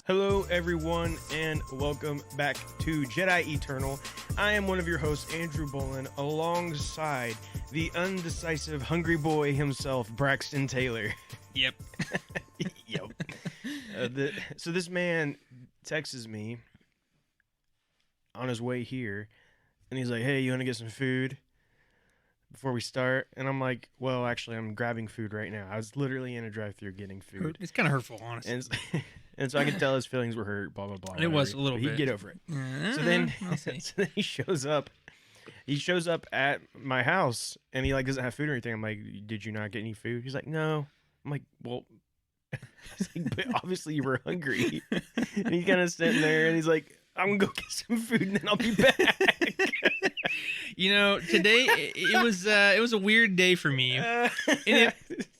Hello, everyone, and welcome back to Jedi Eternal. I am one of your hosts, Andrew Bolin, alongside the undecisive hungry boy himself, Braxton Taylor. Yep. Yep. So this man texts me on his way here, and he's like, "Hey, you want to get some food before we start?" And I'm like, "Well, actually, I'm grabbing food right now. I was literally in a drive-thru getting food." It's kind of hurtful, honestly. And so I could tell his feelings were hurt, blah, blah, blah. It was a little bit. He'd get over it. So then he shows up. He shows up at my house, and he doesn't have food or anything. I'm like, "Did you not get any food?" He's like, "No." I'm like, "Well," but obviously you were hungry. And he's kind of sitting there, and he's like, "I'm going to go get some food, and then I'll be back." You know, today it was a weird day for me. And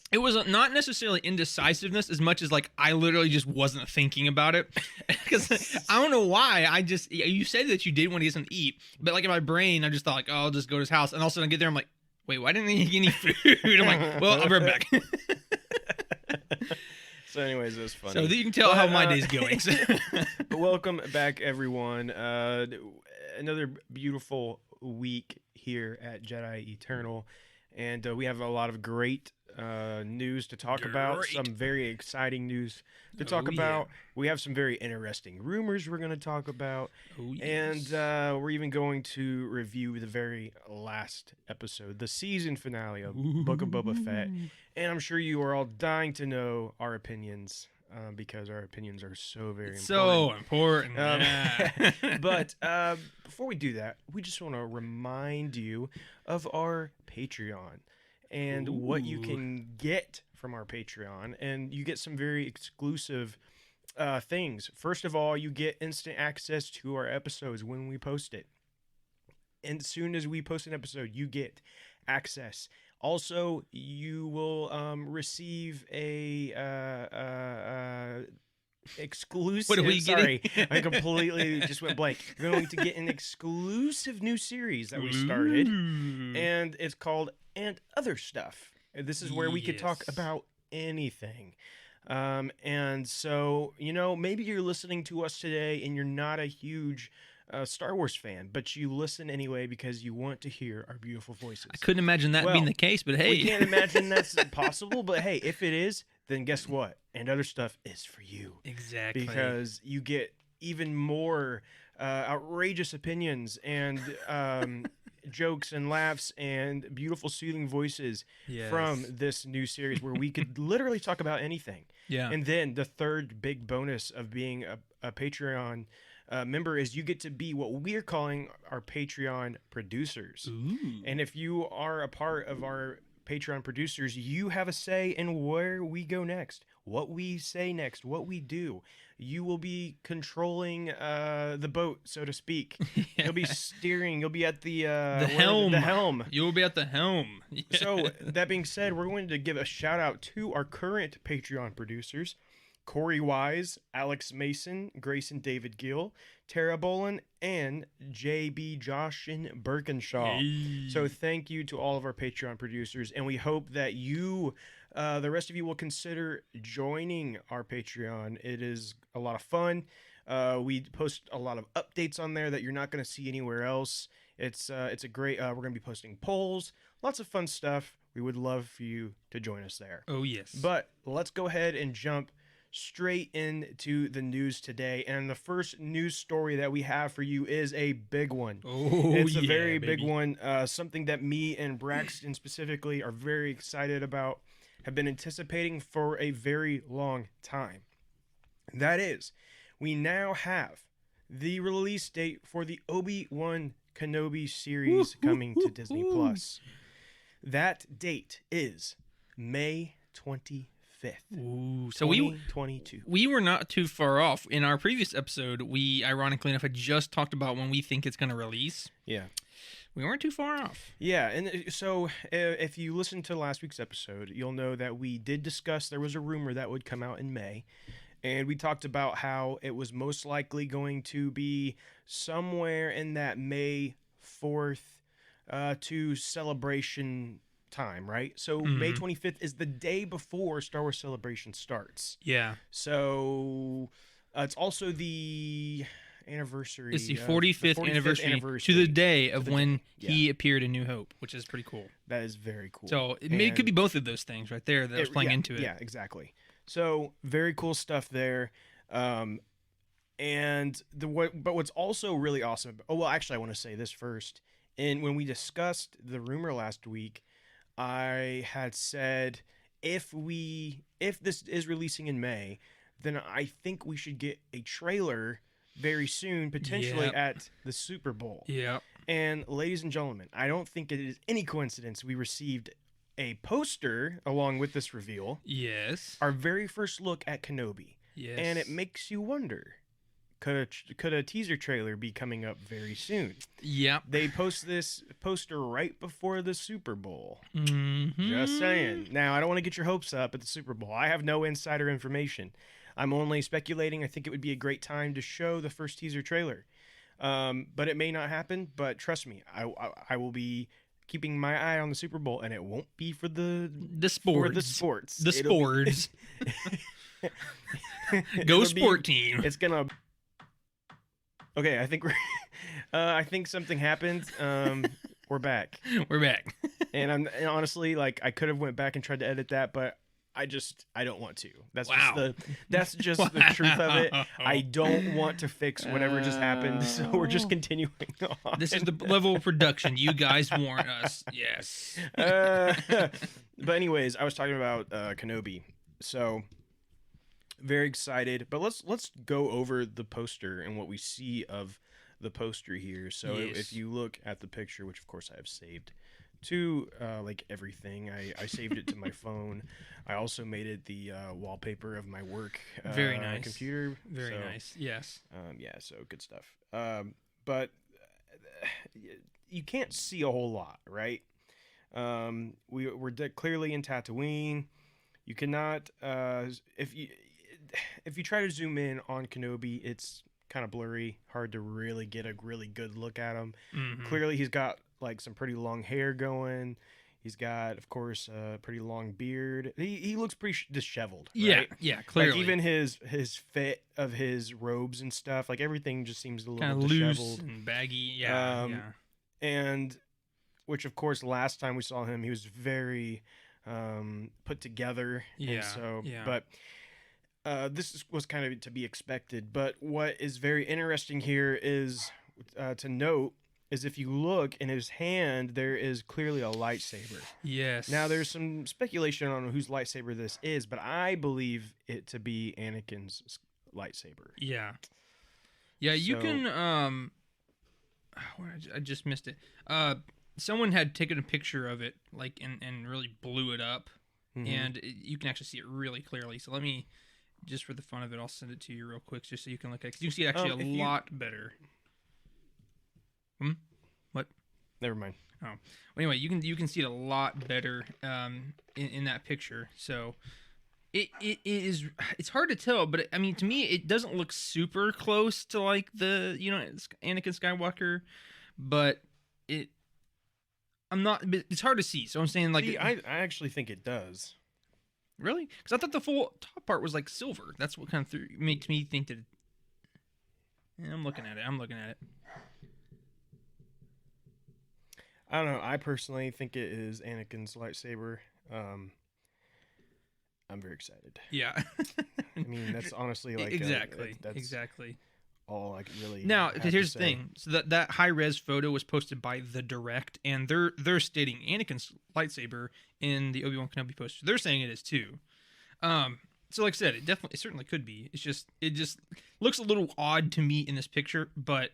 it was not necessarily indecisiveness as much as I literally just wasn't thinking about it. Because I don't know why. You said that you did want to get something to eat, but in my brain I just thought oh, I'll just go to his house, and all of a sudden I get there, I'm like, wait, why didn't he get any food? I'm like, well, I'll be right back. So anyways, it was funny. So you can tell how my day's going. Welcome back, everyone. Another beautiful week here at Jedi Eternal, and we have a lot of great news to talk about. Some very exciting news to talk about. We have some very interesting rumors we're going to talk about. And we're even going to review the very last episode, the season finale of Book of Boba Fett. And I'm sure you are all dying to know our opinions, because our opinions are so very important. So important. Yeah. But before we do that, we just want to remind you of our Patreon and what you can get from our Patreon. And you get some very exclusive things. First of all, you get instant access to our episodes when we post it. And as soon as we post an episode, you get access. Also, you will receive a exclusive. What are we sorry, I completely just went blank. You're going to get an exclusive new series that we started, and it's called "And Other Stuff." And this is where we could talk about anything. And so, maybe you're listening to us today, and you're not a huge Star Wars fan, but you listen anyway because you want to hear our beautiful voices. I couldn't imagine that being the case, but hey. We can't imagine that's possible, but hey, if it is, then guess what? And Other Stuff is for you. Exactly. Because you get even more outrageous opinions and jokes and laughs and beautiful soothing voices from this new series where we could literally talk about anything. Yeah. And then the third big bonus of being a Patreon member is you get to be what we're calling our Patreon producers. Ooh. And if you are a part of our Patreon producers, you have a say in where we go next, what we say next, what we do. You will be controlling the boat, so to speak. You'll be steering. You'll be at the helm. The helm. You'll be at the helm. So that being said, we're going to give a shout out to our current Patreon producers: Corey Wise, Alex Mason, Grayson David Gill, Tara Bolin, and JB Joshin Birkinshaw. Hey. So thank you to all of our Patreon producers, and we hope that you, the rest of you, will consider joining our Patreon. It is a lot of fun. We post a lot of updates on there that you're not going to see anywhere else. It's a great. We're going to be posting polls, lots of fun stuff. We would love for you to join us there. Oh yes. But let's go ahead and jump straight into the news today, and the first news story that we have for you is a big one. It's a very big one, something that me and Braxton specifically are very excited about, have been anticipating for a very long time. That is, we now have the release date for the Obi-Wan Kenobi series coming to Disney Plus. That date is May 25th. Ooh, so 2022. we were not too far off. In our previous episode, we ironically enough had just talked about when we think it's going to release. Yeah. We weren't too far off. Yeah, and so if you listened to last week's episode, you'll know that we did discuss there was a rumor that would come out in May, and we talked about how it was most likely going to be somewhere in that May 4th to Celebration time, right? So May 25th is the day before Star Wars Celebration starts. Yeah. So It's also the anniversary. It's the 45th, anniversary to the day of when he appeared in New Hope, which is pretty cool. That is very cool. So it could be both of those things right there that was playing into it. Yeah, exactly. So very cool stuff there. But what's also really awesome. Oh well, actually, I want to say this first. And when we discussed the rumor last week, I had said if this is releasing in May, then I think we should get a trailer very soon, potentially at the Super Bowl. Yeah. And ladies and gentlemen, I don't think it is any coincidence we received a poster along with this reveal. Yes. Our very first look at Kenobi. Yes. And it makes you wonder, could a teaser trailer be coming up very soon? Yep. They post this poster right before the Super Bowl. Mm-hmm. Just saying. Now, I don't want to get your hopes up at the Super Bowl. I have no insider information. I'm only speculating. I think it would be a great time to show the first teaser trailer. But it may not happen. But trust me, I will be keeping my eye on the Super Bowl, and it won't be for the sports. The sports. Go sport team. It's gonna. Okay, I think I think something happened. We're back. We're back. And honestly, like, I could have went back and tried to edit that, but I don't want to. That's just the truth of it. I don't want to fix whatever just happened, so we're just continuing on. This is the level of production you guys warn us. Yes. But anyways, I was talking about Kenobi. So very excited. But let's go over the poster and what we see of the poster here. So if you look at the picture, which of course I have saved to like everything, I saved it to my phone. I also made it the wallpaper of my work very nice computer. Very nice. Yes. So good stuff. But you can't see a whole lot, right? We're clearly in Tatooine. You cannot if you try to zoom in on Kenobi, it's kind of blurry, hard to really get a really good look at him. Mm-hmm. Clearly he's got like some pretty long hair going. He's got, of course, a pretty long beard. He looks pretty disheveled, right? Yeah, clearly. Like even his fit of his robes and stuff, like everything just seems a little kind bit of disheveled. loose and baggy. Yeah. And which, of course, last time we saw him, he was very put together. Yeah. But this was kind of to be expected. But what is very interesting here is to note is if you look in his hand, there is clearly a lightsaber. Yes. Now, there's some speculation on whose lightsaber this is, but I believe it to be Anakin's lightsaber. Yeah. Yeah, you can... I just missed it. Someone had taken a picture of it, like, and really blew it up, and you can actually see it really clearly. So let me, just for the fun of it, I'll send it to you real quick, just so you can look at it. Because you can see it actually a lot better. What? Never mind. Oh, well, anyway, you can see it a lot better in that picture. So it's hard to tell, but I mean, to me, it doesn't look super close to like the Anakin Skywalker, but it's hard to see. So I'm saying like I actually think it does. Really? Because I thought the full top part was like silver. That's what kind of makes me think that. I'm looking at it. I don't know. I personally think it is Anakin's lightsaber. I'm very excited. Yeah. I mean, that's honestly like exactly. That's exactly all I can really. Now, because here's the thing. So that high res photo was posted by The Direct, and they're stating Anakin's lightsaber in the Obi-Wan Kenobi poster. They're saying it is too. So like I said, it certainly could be. It just looks a little odd to me in this picture, but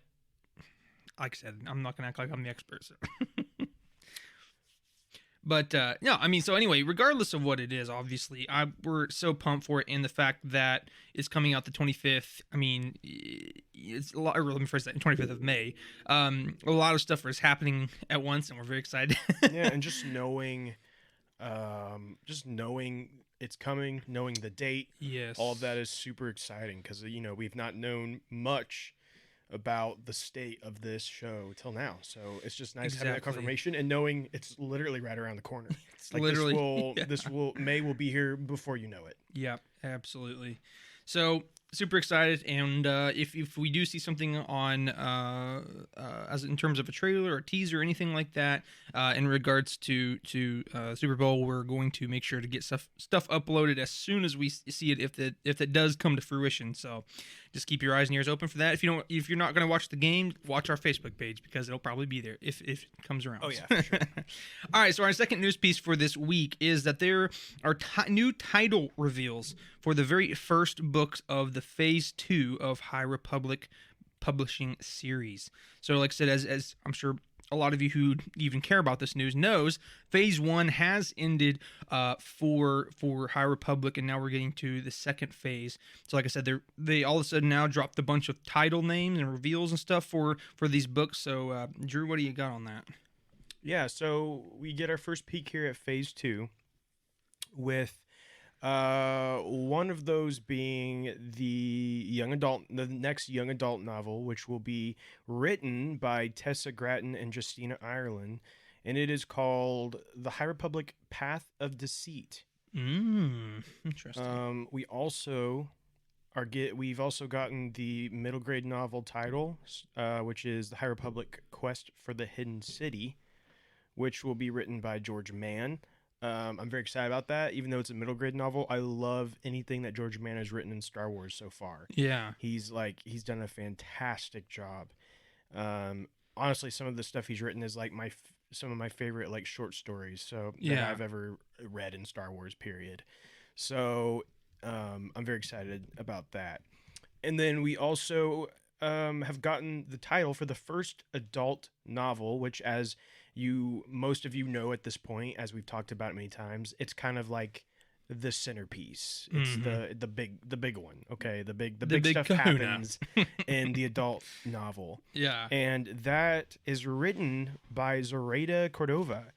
like I said, I'm not gonna act like I'm the expert. So. But no, I mean, so anyway, regardless of what it is, obviously, we're so pumped for it, and the fact that it's coming out the 25th. I mean, it's a lot. Let me phrase that: 25th of May. A lot of stuff is happening at once, and we're very excited. Yeah, and just knowing it's coming, knowing the date, yes, all of that is super exciting because we've not known much about the state of this show till now, so it's just nice having that confirmation and knowing it's literally right around the corner. It's like literally May will be here before you know it. Yeah, absolutely. So super excited, and if we do see something on as in terms of a trailer or teaser or anything like that in regards to Super Bowl, we're going to make sure to get stuff uploaded as soon as we see it, if that does come to fruition. So just keep your eyes and ears open for that. If you're not going to watch the game, watch our Facebook page, because it'll probably be there if it comes around. Oh yeah, for sure. All right, so our second news piece for this week is that there are new title reveals for the very first books of the Phase 2 of High Republic publishing series. So like I said, as I'm sure a lot of you who even care about this news knows, Phase 1 has ended for High Republic, and now we're getting to the second phase. So like I said, they all of a sudden now dropped a bunch of title names and reveals and stuff for these books. So Drew, what do you got on that? Yeah, so we get our first peek here at Phase 2 with one of those being the next young adult novel, which will be written by Tessa Gratton and Justina Ireland, and it is called The High Republic: Path of Deceit. Interesting. We've also gotten the middle grade novel title, which is The High Republic: Quest for the Hidden City, which will be written by George Mann. I'm very excited about that, even though it's a middle grade novel. I love anything that George Mann has written in Star Wars so far. Yeah. He's done a fantastic job. Honestly, some of the stuff he's written is like some of my favorite like short stories that I've ever read in Star Wars, period. So I'm very excited about that. And then we also have gotten the title for the first adult novel, which, as most of you know at this point, as we've talked about it many times, it's kind of like the centerpiece. It's the big one. Okay, the big stuff kahuna happens in the adult novel. Yeah, and that is written by Zoraida Cordova,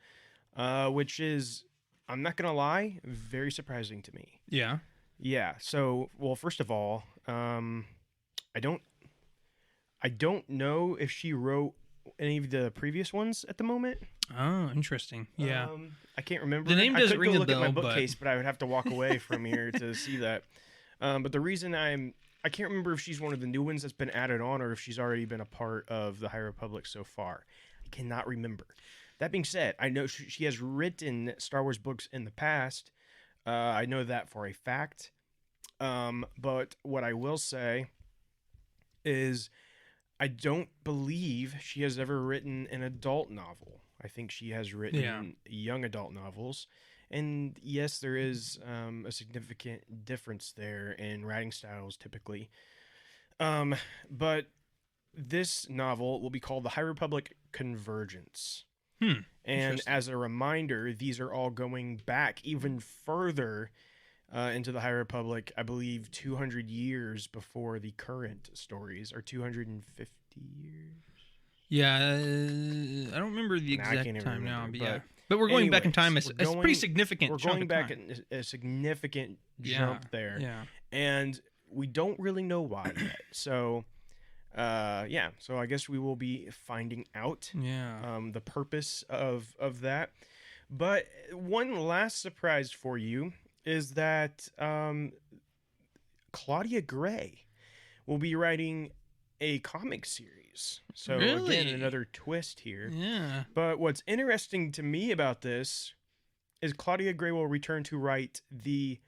which is, I'm not gonna lie, very surprising to me. Yeah. So, well, first of all, I don't know if she wrote any of the previous ones at the moment. Oh, interesting. Yeah. I can't remember. The name doesn't ring a look bell, at my bookcase, but I would have to walk away from here to see that. But the reason I can't remember if she's one of the new ones that's been added on, or if she's already been a part of the High Republic so far. I cannot remember. That being said, I know she has written Star Wars books in the past. I know that for a fact. But what I will say is, I don't believe she has ever written an adult novel. I think she has written young adult novels. And yes, there is a significant difference there in writing styles typically. But this novel will be called The High Republic: Convergence. And as a reminder, these are all going back even further into the High Republic, I believe 200 years before the current stories, or 250 years. Yeah, I don't remember the exact time now, but we're going back in time. It's pretty significant. We're going back a significant jump there. Yeah, and we don't really know why yet. So, so I guess we will be finding out. The purpose of that. But one last surprise for you is that Claudia Gray will be writing a comic series. So again, another twist here. Yeah. But what's interesting to me about this is Claudia Gray will return to write the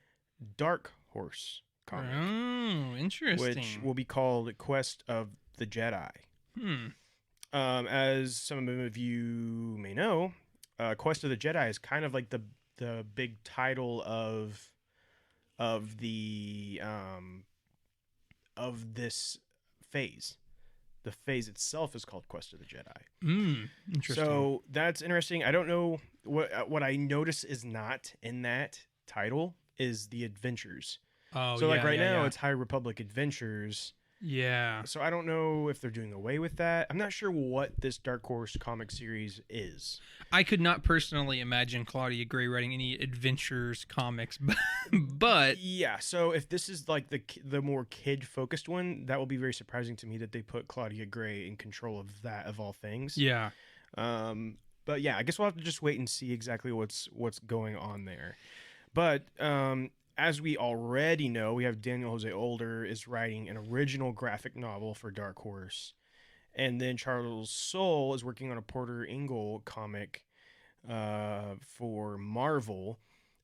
Dark Horse comic. Oh, interesting. Which will be called Quest of the Jedi. As some of you may know, Quest of the Jedi is kind of like the big title of this phase. The phase itself is called Quest of the Jedi. Interesting. So that's interesting. I don't know what I notice is not in that title is the adventures. Oh, so like right now it's High Republic Adventures. Yeah. So I don't know if they're doing away with that. I'm not sure what this Dark Horse comic series is. I could not personally imagine Claudia Gray writing any adventures comics, but yeah. So if this is like the more kid focused one, that will be very surprising to me that they put Claudia Gray in control of that of all things. Yeah. But yeah, I guess we'll have to just wait and see exactly what's going on there. But as we already know, we have Daniel Jose Older is writing an original graphic novel for Dark Horse. And then Charles Soule is working on a Porter Engel comic for Marvel.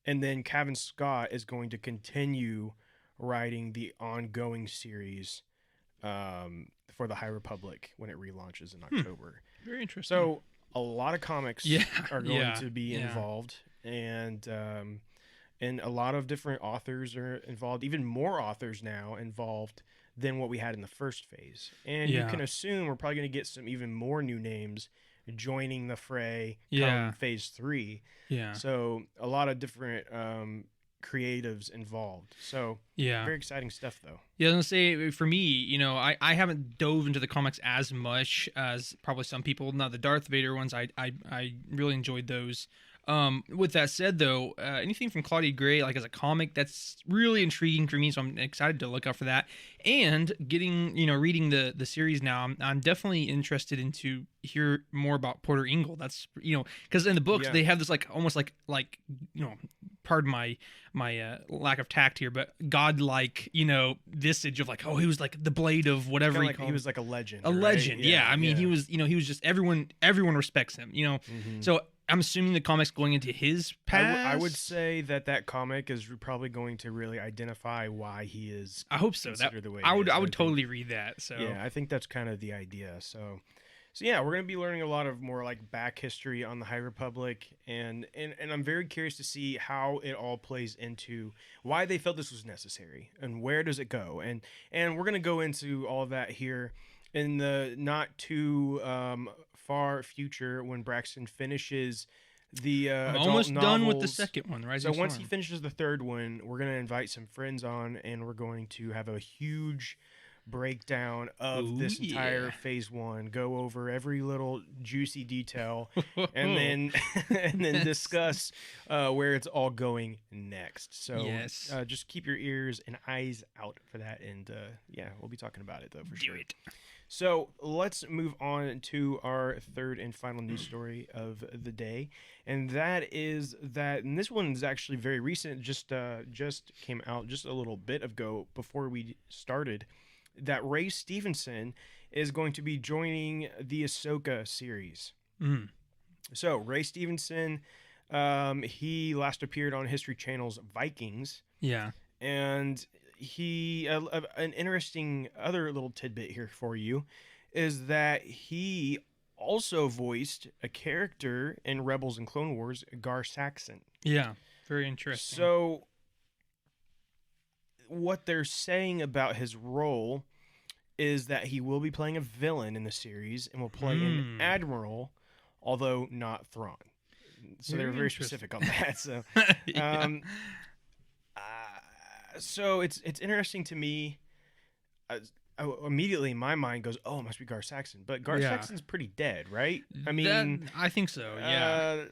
And then Kevin Scott is going to continue writing the ongoing series for the High Republic when it relaunches in October. Very interesting. So a lot of comics are going to be involved, and a lot of different authors are involved, even more authors now involved than what we had in the first phase. And you can assume we're probably going to get some even more new names joining the fray come phase 3. Yeah. So a lot of different creatives involved. So very exciting stuff, though. Yeah, I was gonna say, for me, you know, I haven't dove into the comics as much as probably some people. Not the Darth Vader ones. I really enjoyed those. With that said, though, anything from Claudia Gray, like as a comic, that's really intriguing for me. So I'm excited to look out for that. And reading the series now, I'm definitely interested into hear more about Porter Engel. That's, because in the books they have this like almost like pardon my lack of tact here, but godlike visage of like, oh, he was like the blade of whatever he was like a legend. Legend. Yeah. I mean, he was just everyone respects him. So I'm assuming the comic's going into his past. I would say that comic is probably going to really identify why he is. I hope so. I would totally read that. So yeah, I think that's kind of the idea. So yeah, we're going to be learning a lot of more like back history on the High Republic, and I'm very curious to see how it all plays into why they felt this was necessary and where does it go, and we're going to go into all of that here in the not too far future when Braxton finishes the almost adult done with the novels. second one, right? So once he finishes the third one, we're going to invite some friends on, and we're going to have a huge breakdown of this entire phase 1, go over every little juicy detail, and then discuss where it's all going next. So just keep your ears and eyes out for that, and we'll be talking about it though for sure. So let's move on to our third and final news story of the day, and that is that, and this one is actually very recent, just came out just a little bit ago before we started, that Ray Stevenson is going to be joining the Ahsoka series. So Ray Stevenson, he last appeared on History Channel's Vikings. Yeah. And he, an interesting other little tidbit here for you is that he also voiced a character in Rebels and Clone Wars, Gar Saxon. Yeah, very interesting. So what they're saying about his role is that he will be playing a villain in the series and will play an admiral, although not Thrawn. So they were very specific on that. So, so it's interesting to me. Immediately, my mind goes, "Oh, it must be Gar Saxon," but Gar Saxon's pretty dead, right? I mean, I think so. Yeah,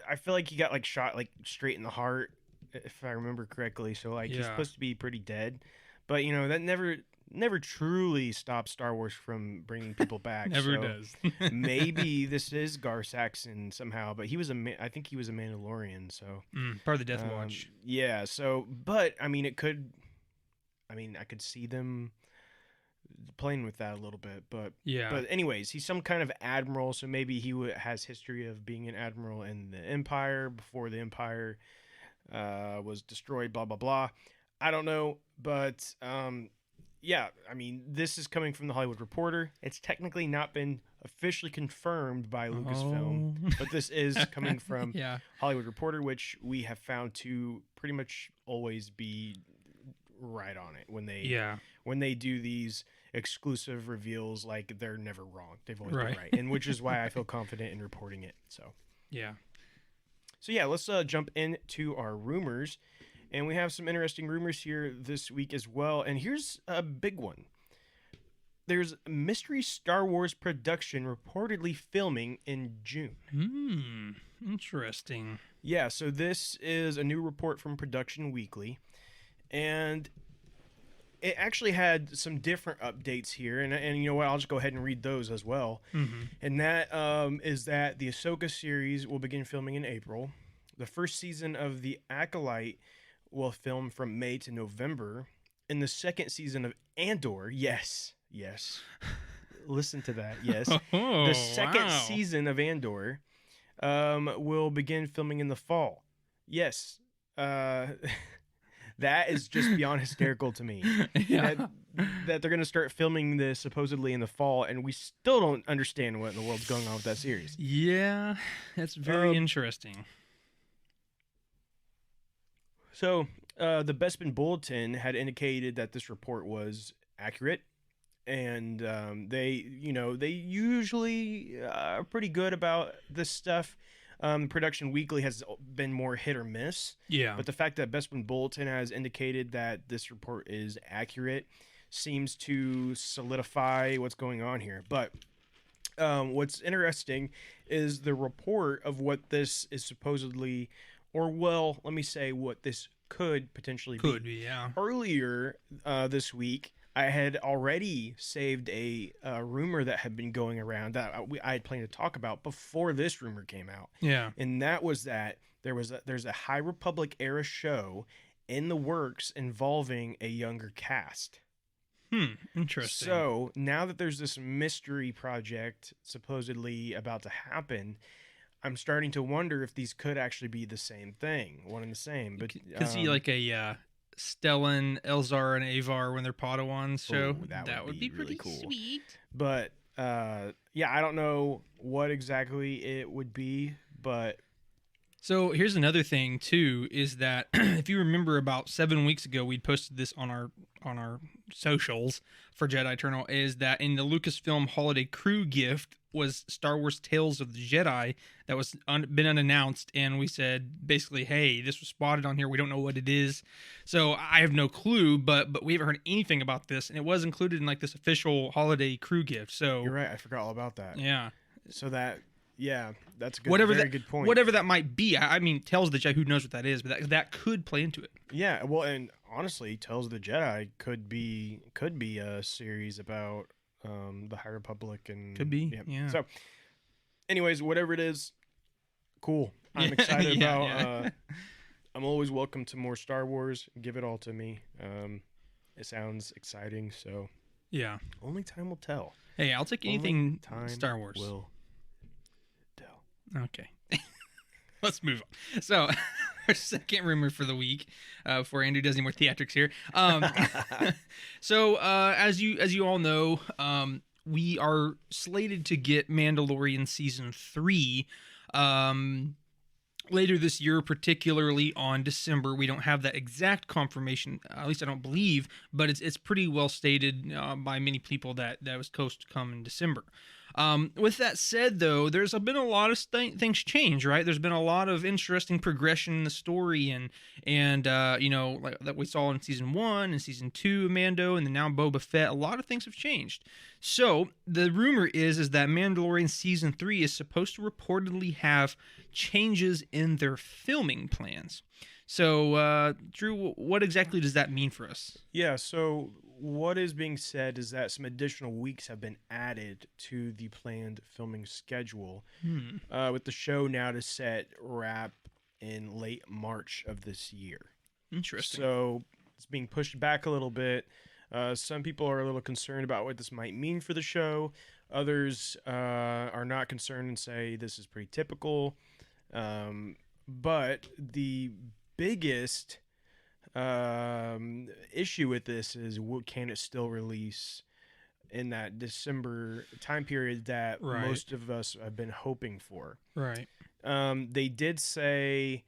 I feel like he got like shot like straight in the heart, if I remember correctly. So like he's supposed to be pretty dead, but that never truly stops Star Wars from bringing people back. Never does. Maybe this is Gar Saxon somehow, but I think he was a Mandalorian, so part of the Death Watch. Yeah. So, but I mean, I could see them playing with that a little bit, but But anyways, he's some kind of admiral, so maybe he has history of being an admiral in the Empire before the Empire was destroyed. Blah blah blah. I don't know, but yeah, I mean, this is coming from the Hollywood Reporter. It's technically not been officially confirmed by Lucasfilm, but this is coming from Hollywood Reporter, which we have found to pretty much always be right on it when they do these exclusive reveals. Like, they're never wrong. They've always been right, and which is why I feel confident in reporting it. So yeah, let's jump into our rumors. And we have some interesting rumors here this week as well. And here's a big one. There's mystery Star Wars production reportedly filming in June. Interesting. Yeah, so this is a new report from Production Weekly. And it actually had some different updates here. And you know what? I'll just go ahead and read those as well. And that is that the Ahsoka series will begin filming in April. The first season of The Acolyte will film from May to November. In the second season of Andor, yes, listen to that, yes, Oh, the second wow. season of Andor will begin filming in the fall. Yes, that is just beyond hysterical to me. Yeah. That they're going to start filming this supposedly in the fall, and we still don't understand what in the world's going on with that series. Yeah, that's very interesting. So, the Bespin Bulletin had indicated that this report was accurate, and they usually are pretty good about this stuff. Production Weekly has been more hit or miss. Yeah. But the fact that Bespin Bulletin has indicated that this report is accurate seems to solidify what's going on here. But what's interesting is the report of what this is supposedly, or well, let me say what this could potentially be. Could be, yeah. Earlier this week, I had already saved a rumor that had been going around that I had planned to talk about before this rumor came out. Yeah. And that was that there's a High Republic era show in the works involving a younger cast. Interesting. So now that there's this mystery project supposedly about to happen, I'm starting to wonder if these could actually be the same thing, one and the same. But could see like a Stellan, Elzar, and Avar when they're Padawans show. That would be pretty really cool. Sweet. But yeah, I don't know what exactly it would be, but so here's another thing too, is that if you remember about 7 weeks ago, we posted this on our socials for Jedi Eternal, is that in the Lucasfilm holiday crew gift was Star Wars Tales of the Jedi that was been unannounced, and we said basically, hey, this was spotted on here, we don't know what it is. So I have no clue, but we haven't heard anything about this, and it was included in like this official holiday crew gift. So you're right, I forgot all about that. Yeah. So that, yeah, that's a good, good point. Whatever that might be. I mean, Tales of the Jedi, who knows what that is, but that could play into it. Yeah, well, and honestly, Tales of the Jedi could be a series about the High Republic and could be. Yeah. So, anyways, whatever it is, cool. I'm excited about. Yeah. I'm always welcome to more Star Wars. Give it all to me. It sounds exciting. So yeah, only time will tell. Hey, I'll take anything Star Wars. Will tell. Okay. Let's move on. So, our second rumor for the week, before Andrew does any more theatrics here. So, as you all know, we are slated to get Mandalorian season 3 later this year, particularly on December. We don't have that exact confirmation, at least I don't believe, but it's pretty well stated by many people that was supposed to come in December. With that said, though, there's been a lot of things change, right? There's been a lot of interesting progression in the story, and like that we saw in season 1 and season 2 of Mando, and then now Boba Fett. A lot of things have changed. So the rumor is that Mandalorian season 3 is supposed to reportedly have changes in their filming plans. So, Drew, what exactly does that mean for us? Yeah, so what is being said is that some additional weeks have been added to the planned filming schedule, with the show now to set wrap in late March of this year. Interesting. So it's being pushed back a little bit. Some people are a little concerned about what this might mean for the show. Others are not concerned and say this is pretty typical. But the biggest issue with this is, can it still release in that December time period that most of us have been hoping for? Right. They did say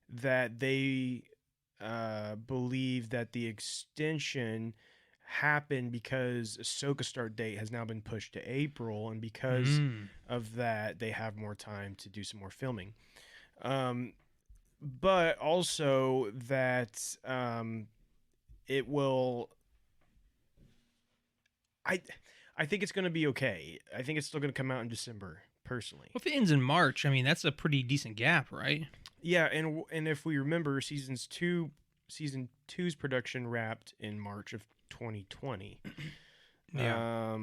that they believe that the extension happened because Ahsoka's start date has now been pushed to April, and because of that, they have more time to do some more filming. But also that it will. I think it's going to be okay. I think it's still going to come out in December, personally. Well, if it ends in March, I mean, that's a pretty decent gap, right? Yeah, and if we remember, season 2's production wrapped in March of 2020. Yeah.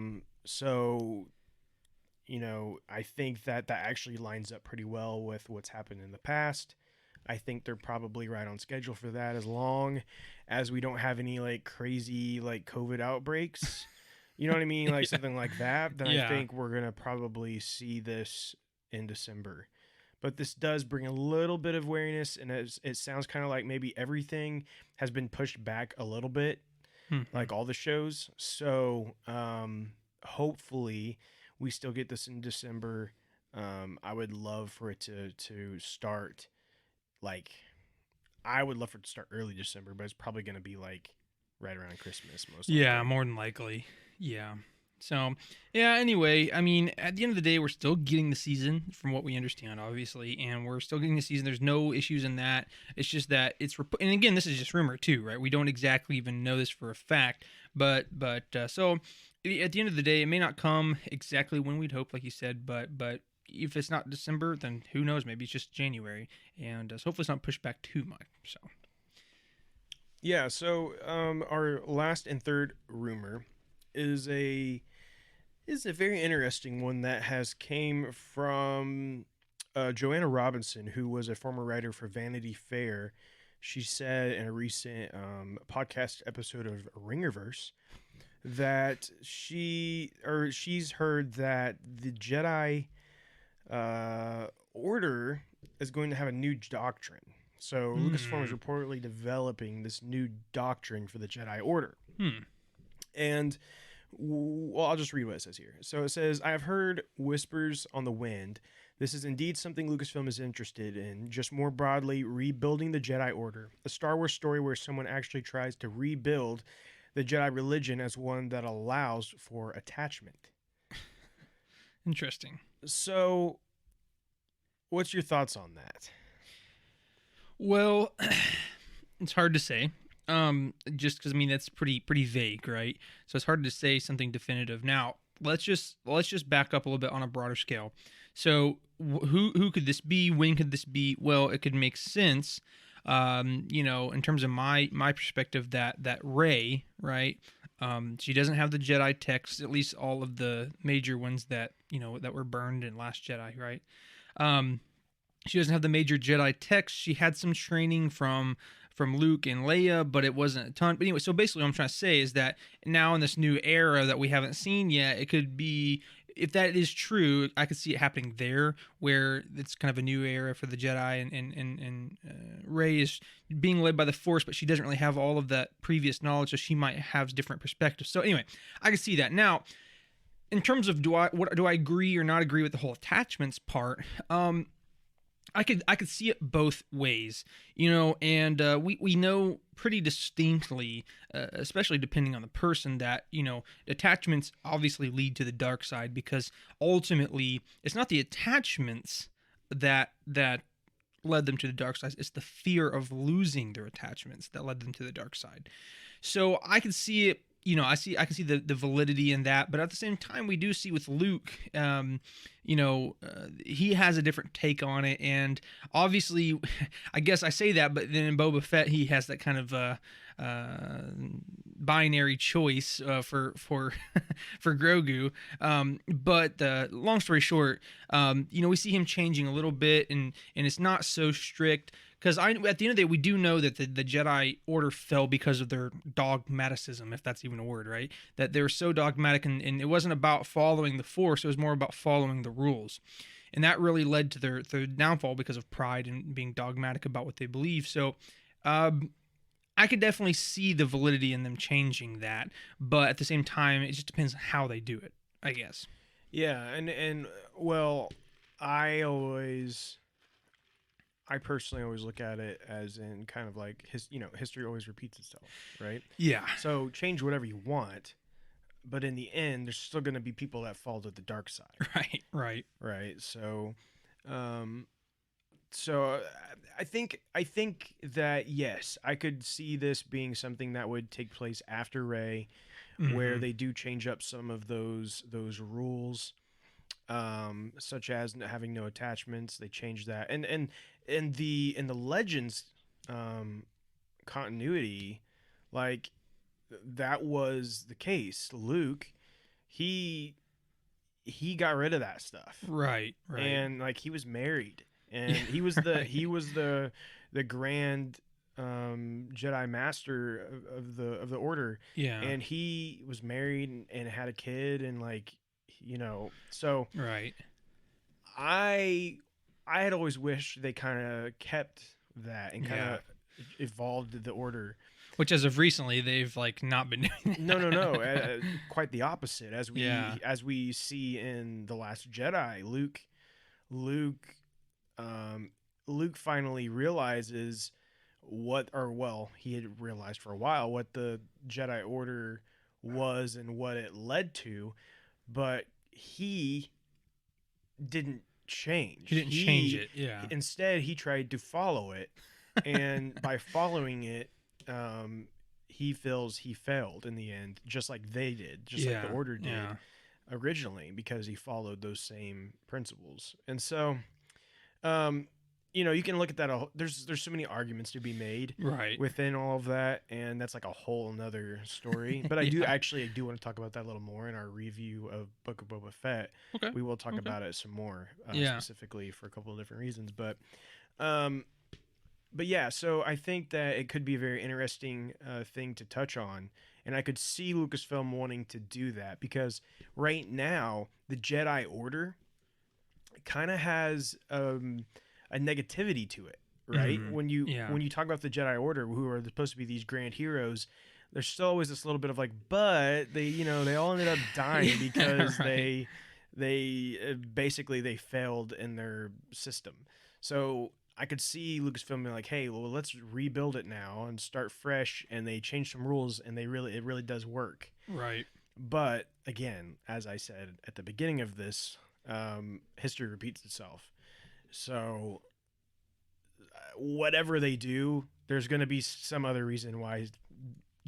So, I think that actually lines up pretty well with what's happened in the past. I think they're probably right on schedule for that, as long as we don't have any like crazy like COVID outbreaks. You know what I mean? Like something like that. Then I Yeah. think we're gonna probably see this in December. But this does bring a little bit of wariness, and it sounds kind of like maybe everything has been pushed back a little bit, Mhm. like all the shows. So hopefully we still get this in December. I would love for it to start like I would love for it to start early December, but it's probably going to be like right around Christmas most Yeah, likely. more than likely. Yeah. So, yeah, anyway, I mean, at the end of the day, we're still getting the season from what we understand, obviously, and we're still getting the season. There's no issues in that. It's just that and again, this is just rumor too, right? We don't exactly even know this for a fact, so at the end of the day, it may not come exactly when we'd hope, like you said, but if it's not December, then who knows? Maybe it's just January, and so hopefully it's not pushed back too much. So, Yeah, so our last and third rumor is a very interesting one that has came from Joanna Robinson, who was a former writer for Vanity Fair. She said in a recent podcast episode of Ringerverse that she's heard that the Jedi Order is going to have a new doctrine. So Lucasfilm is reportedly developing this new doctrine for the Jedi Order. And well, I'll just read what it says here. So it says, I have heard whispers on the wind. This is indeed something Lucasfilm is interested in, just more broadly, rebuilding the Jedi Order. A Star Wars story where someone actually tries to rebuild the Jedi religion as one that allows for attachment. interesting. So, what's your thoughts on that? Well, it's hard to say. Just because I mean that's pretty vague, right? So it's hard to say something definitive. Now, let's just back up a little bit on a broader scale. So who could this be? When could this be? Well, it could make sense. In terms of my perspective, that Rey, right? She doesn't have the Jedi texts, at least all of the major ones that that were burned in Last Jedi, right? She doesn't have the major Jedi texts. She had some training from Luke and Leia, but it wasn't a ton. But anyway, so basically what I'm trying to say is that now in this new era that we haven't seen yet, it could be, if that is true, I could see it happening there, where it's kind of a new era for the Jedi, and Rey is being led by the Force, but she doesn't really have all of that previous knowledge, so she might have different perspectives. So anyway, I can see that. Now, in terms of do I agree or not agree with the whole attachments part, I could see it both ways, and we know pretty distinctly, especially depending on the person, that attachments obviously lead to the dark side, because ultimately it's not the attachments that led them to the dark side; it's the fear of losing their attachments that led them to the dark side. So I can see it. I can see the validity in that, but at the same time, we do see with Luke, he has a different take on it, and obviously, I guess I say that, but then in Boba Fett, he has that kind of binary choice for Grogu. But long story short, we see him changing a little bit, and it's not so strict. Because at the end of the day, we do know that the Jedi Order fell because of their dogmaticism, if that's even a word, right? That they were so dogmatic, and it wasn't about following the Force, it was more about following the rules. And that really led to their downfall because of pride and being dogmatic about what they believe. So I could definitely see the validity in them changing that. But at the same time, it just depends on how they do it, I guess. Yeah, and well, I personally always look at it as in kind of like history always repeats itself, right? Yeah. So change whatever you want, but in the end, there's still going to be people that fall to the dark side, Right. right? So, so I think that yes, I could see this being something that would take place after Rey, where they do change up some of those rules, such as having no attachments. They change that, and in the Legends continuity, like that was the case. Luke, he got rid of that stuff, Right. and like he was married, and he was the grand Jedi Master of the Order, Yeah. and he was married and had a kid, and so Right. I had always wished they kind of kept that and kind of evolved the Order. Which, as of recently, they've like not been doing that. No. Quite the opposite. As we see in the Last Jedi, Luke finally realizes he had realized for a while what the Jedi Order was and what it led to, but he didn't change. He didn't change it. Yeah. Instead, he tried to follow it, and by following it, he feels he failed in the end, just like they did, just like the Order did originally, because he followed those same principles. And so, you can look at that. There's so many arguments to be made within all of that, and that's like a whole another story. But I do want to talk about that a little more in our review of Book of Boba Fett. Okay. We will talk about it some more, specifically for a couple of different reasons. But yeah, so I think that it could be a very interesting thing to touch on, and I could see Lucasfilm wanting to do that, because right now the Jedi Order kind of has a negativity to it, right? Mm-hmm. When you talk about the Jedi Order, who are supposed to be these grand heroes, there's still always this little bit of like, but they all ended up dying because they basically they failed in their system. So I could see Lucasfilm being like, hey, well, let's rebuild it now and start fresh, and they changed some rules, and it really does work. Right. But again, as I said at the beginning of this, history repeats itself. So whatever they do, there's going to be some other reason why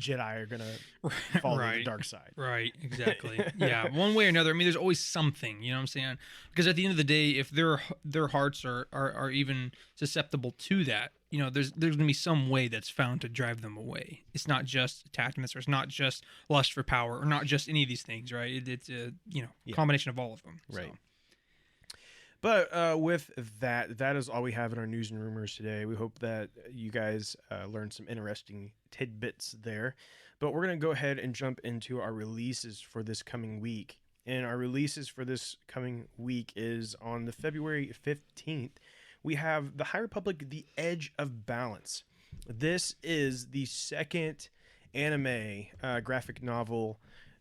Jedi are going to follow the dark side. Right, exactly. Yeah, one way or another. I mean, there's always something, you know what I'm saying? Because at the end of the day, if their hearts are even susceptible to that, there's going to be some way that's found to drive them away. It's not just attachments, or it's not just lust for power, or not just any of these things, right? It's a combination of all of them. Right. So. But with that is all we have in our news and rumors today. We hope that you guys learned some interesting tidbits there. But we're going to go ahead and jump into our releases for this coming week. And our releases for this coming week is on the February 15th. We have The High Republic, The Edge of Balance. This is the second anime graphic novel.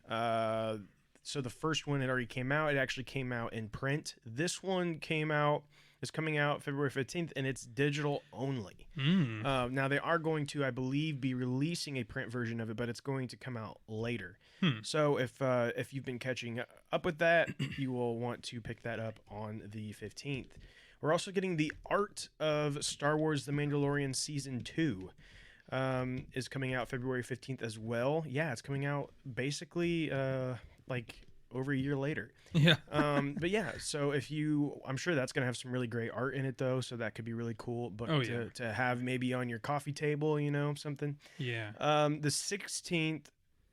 So the first one had already came out. It actually came out in print. This one is coming out February 15th, and it's digital only. Now, they are going to, I believe, be releasing a print version of it, but it's going to come out later. So if you've been catching up with that, you will want to pick that up on the 15th. We're also getting the art of Star Wars The Mandalorian Season 2. Is coming out February 15th as well. Yeah, it's coming out basically like over a year later. Yeah. But yeah, so I'm sure that's going to have some really great art in it though, so that could be really cool. But to have maybe on your coffee table, something. Yeah. The 16th,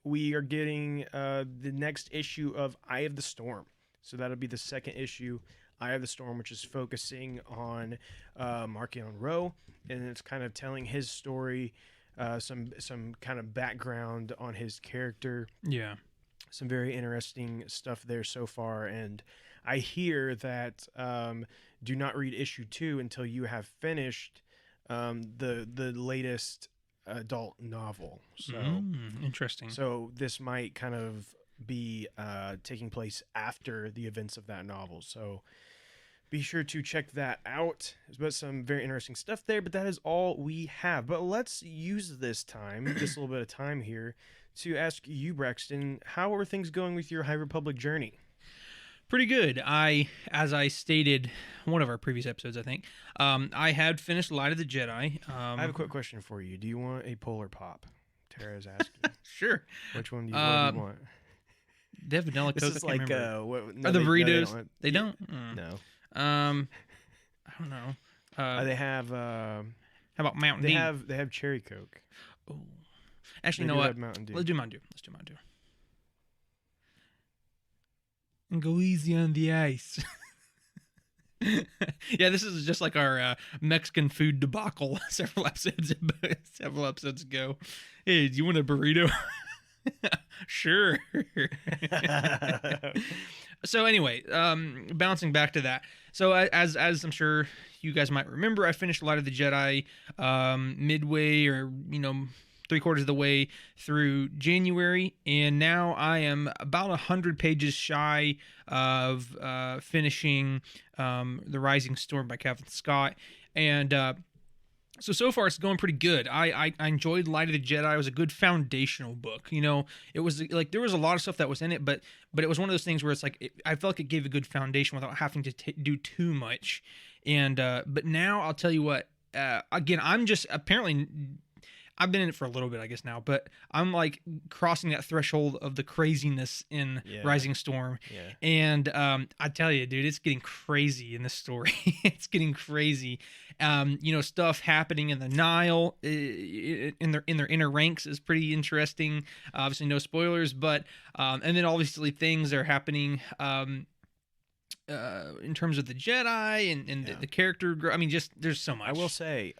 we are getting the next issue of Eye of the Storm. So that'll be the second issue, Eye of the Storm, which is focusing on Marchion Ro, and it's kind of telling his story, some kind of background on his character. Yeah. Some very interesting stuff there so far, and I hear that do not read issue 2 until you have finished the latest adult novel. So interesting. So this might kind of be taking place after the events of that novel. So be sure to check that out. There's some very interesting stuff there, but that is all we have. But let's use this little bit of time here, to ask you, Braxton, how are things going with your High Republic journey? Pretty good. As I stated one of our previous episodes, I think, I had finished Light of the Jedi. I have a quick question for you. Do you want a Polar Pop? Tara's asking. Sure. Which one do you want? They have vanilla Coke. This is like are the burritos? They don't. No. I don't know. They have. How about Mountain Dew? They have cherry Coke. Oh. Actually, you know what? Let's do Mountain Dew. And go easy on the ice. Yeah, this is just like our Mexican food debacle several episodes ago. Hey, do you want a burrito? Sure. So anyway, bouncing back to that. So as I'm sure you guys might remember, I finished Light of the Jedi midway, or 3/4 of the way through January, and now I am about 100 pages shy of finishing The Rising Storm by Kevin Scott, and so far it's going pretty good. I enjoyed Light of the Jedi. It was a good foundational book. It was like there was a lot of stuff that was in it, but it was one of those things where it's like I felt like it gave a good foundation without having to do too much. And but now I'll tell you what. Again, I'm just apparently. I've been in it for a little bit, I guess now, but I'm like crossing that threshold of the craziness in Rising Storm. Yeah. And I tell you, dude, it's getting crazy in this story. It's getting crazy. Stuff happening in the Nile in their inner ranks is pretty interesting. Obviously, no spoilers, but and then obviously things are happening in terms of the Jedi and the character. I mean, just there's so much. I will say.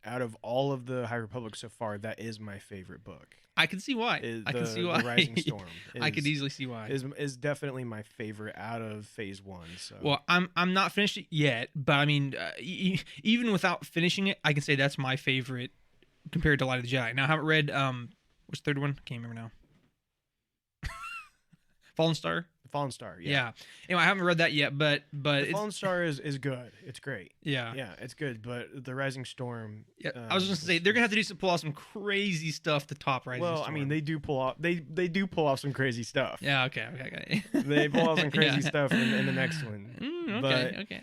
Out of all of the High Republic so far, that is my favorite book. I can see why. The Rising Storm. I could easily see why. Is definitely my favorite out of Phase 1. So. Well, I'm not finished it yet, but I mean, even without finishing it, I can say that's my favorite compared to Light of the Jedi. Now, I haven't read what's the third one? Can't remember now. Fallen Star. Fallen Star, yeah. Anyway, I haven't read that yet, but the Fallen Star is good. It's great. Yeah, it's good. But the Rising Storm. Yeah, I was just gonna say they're gonna have to pull off some crazy stuff to top Rising Storm. Well, I mean, they do pull off some crazy stuff. Yeah. Okay. They pull off some crazy stuff in the next one. Okay.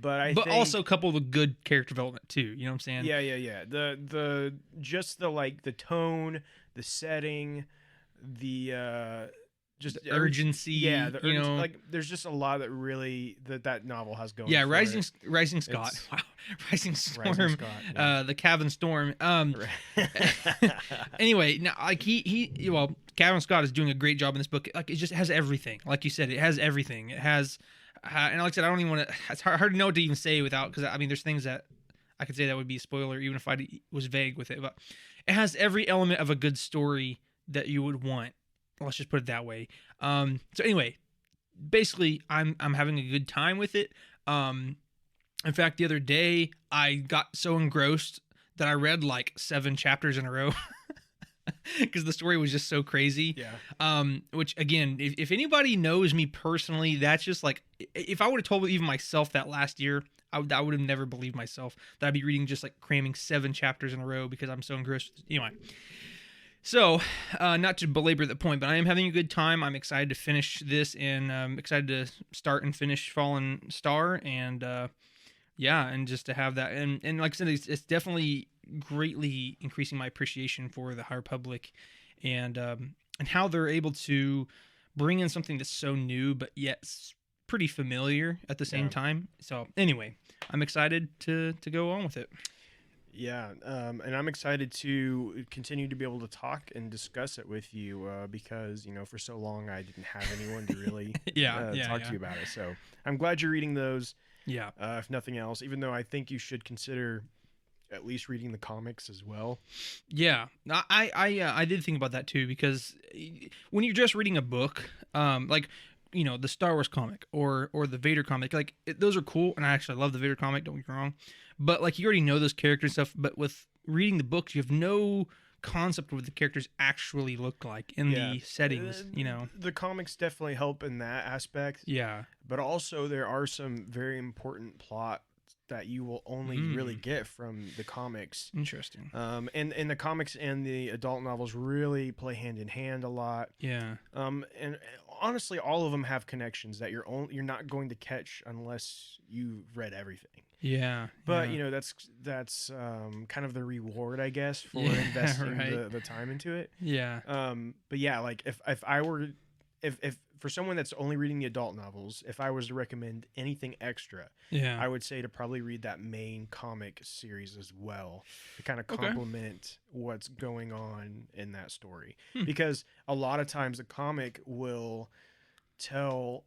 But I think, also coupled with good character development too. You know what I'm saying? Yeah. The tone, the setting, the just urgency. Yeah, the urgency, like there's just a lot that really that novel has going. Yeah, for Rising it. Rising Scott. Wow. Rising Storm. Rising Scott, yeah. The Kevin Storm. Anyway, now like Kevin Scott is doing a great job in this book. Like it just has everything. Like you said, it has everything. It has and like I said, I don't even want to. It's hard to know what to even say without, because I mean, there's things that I could say that would be a spoiler, even if I was vague with it. But it has every element of a good story that you would want. Let's just put it that way. So anyway, basically, I'm having a good time with it. In fact, the other day I got so engrossed that I read like 7 chapters in a row. Because the story was just so crazy. Yeah. Which again, if anybody knows me personally, that's just like, if I would have told even myself that last year, I would have never believed myself that I'd be reading just like cramming 7 chapters in a row because I'm so engrossed. Anyway. So, not to belabor the point, but I am having a good time. I'm excited to finish this, and excited to start and finish Fallen Star, and and just to have that, and like I said, it's definitely greatly increasing my appreciation for the High Republic, and how they're able to bring in something that's so new but yet pretty familiar at the same time. So anyway, I'm excited to go on with it. Yeah, and I'm excited to continue to be able to talk and discuss it with you because, for so long I didn't have anyone to really talk to you about it. So I'm glad you're reading those. Yeah. If nothing else, even though I think you should consider at least reading the comics as well. Yeah, I did think about that too, because when you're just reading a book, like the Star Wars comic or the Vader comic, like those are cool, and I actually love the Vader comic. Don't get me wrong, but like you already know those characters and stuff. But with reading the books, you have no concept of what the characters actually look like in the settings. The comics definitely help in that aspect. Yeah, but also there are some very important plot that you will only really get from the comics. Interesting. And the comics and the adult novels really play hand in hand a lot. Yeah. And honestly, all of them have connections that you're not going to catch unless you've read everything. Yeah. But that's kind of the reward, I guess, for investing the time into it. Yeah. But yeah, like if I were if for someone that's only reading the adult novels, if I was to recommend anything extra, I would say to probably read that main comic series as well to kind of complement what's going on in that story. Because a lot of times the comic will tell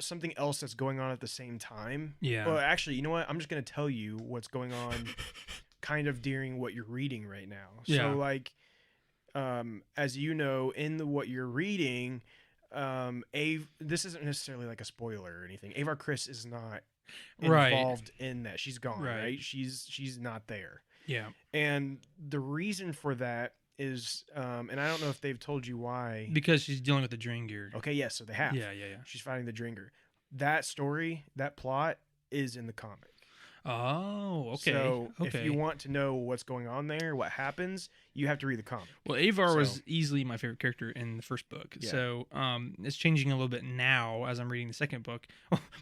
something else that's going on at the same time. Yeah. Well, actually, you know what? I'm just going to tell you what's going on kind of during what you're reading right now. Yeah. So, like, as you know, what you're reading, this isn't necessarily like a spoiler or anything. Avar Kriss is not involved in that. She's gone, right? She's not there. Yeah. And the reason for that is, and I don't know if they've told you why. Because she's dealing with the Draengeir. Okay, yes, so they have. Yeah. She's fighting the Draengeir. That story, that plot is in the comic. Oh, okay. So if you want to know what's going on there, what happens, you have to read the comic. Well, Avar was easily my favorite character in the first book. Yeah. So it's changing a little bit now as I'm reading the second book.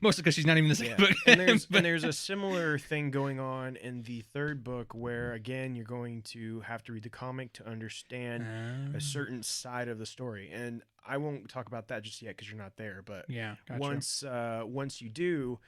Mostly because she's not even in the second book. And there's a similar thing going on in the third book where, again, you're going to have to read the comic to understand a certain side of the story. And I won't talk about that just yet because you're not there. But gotcha. once you do...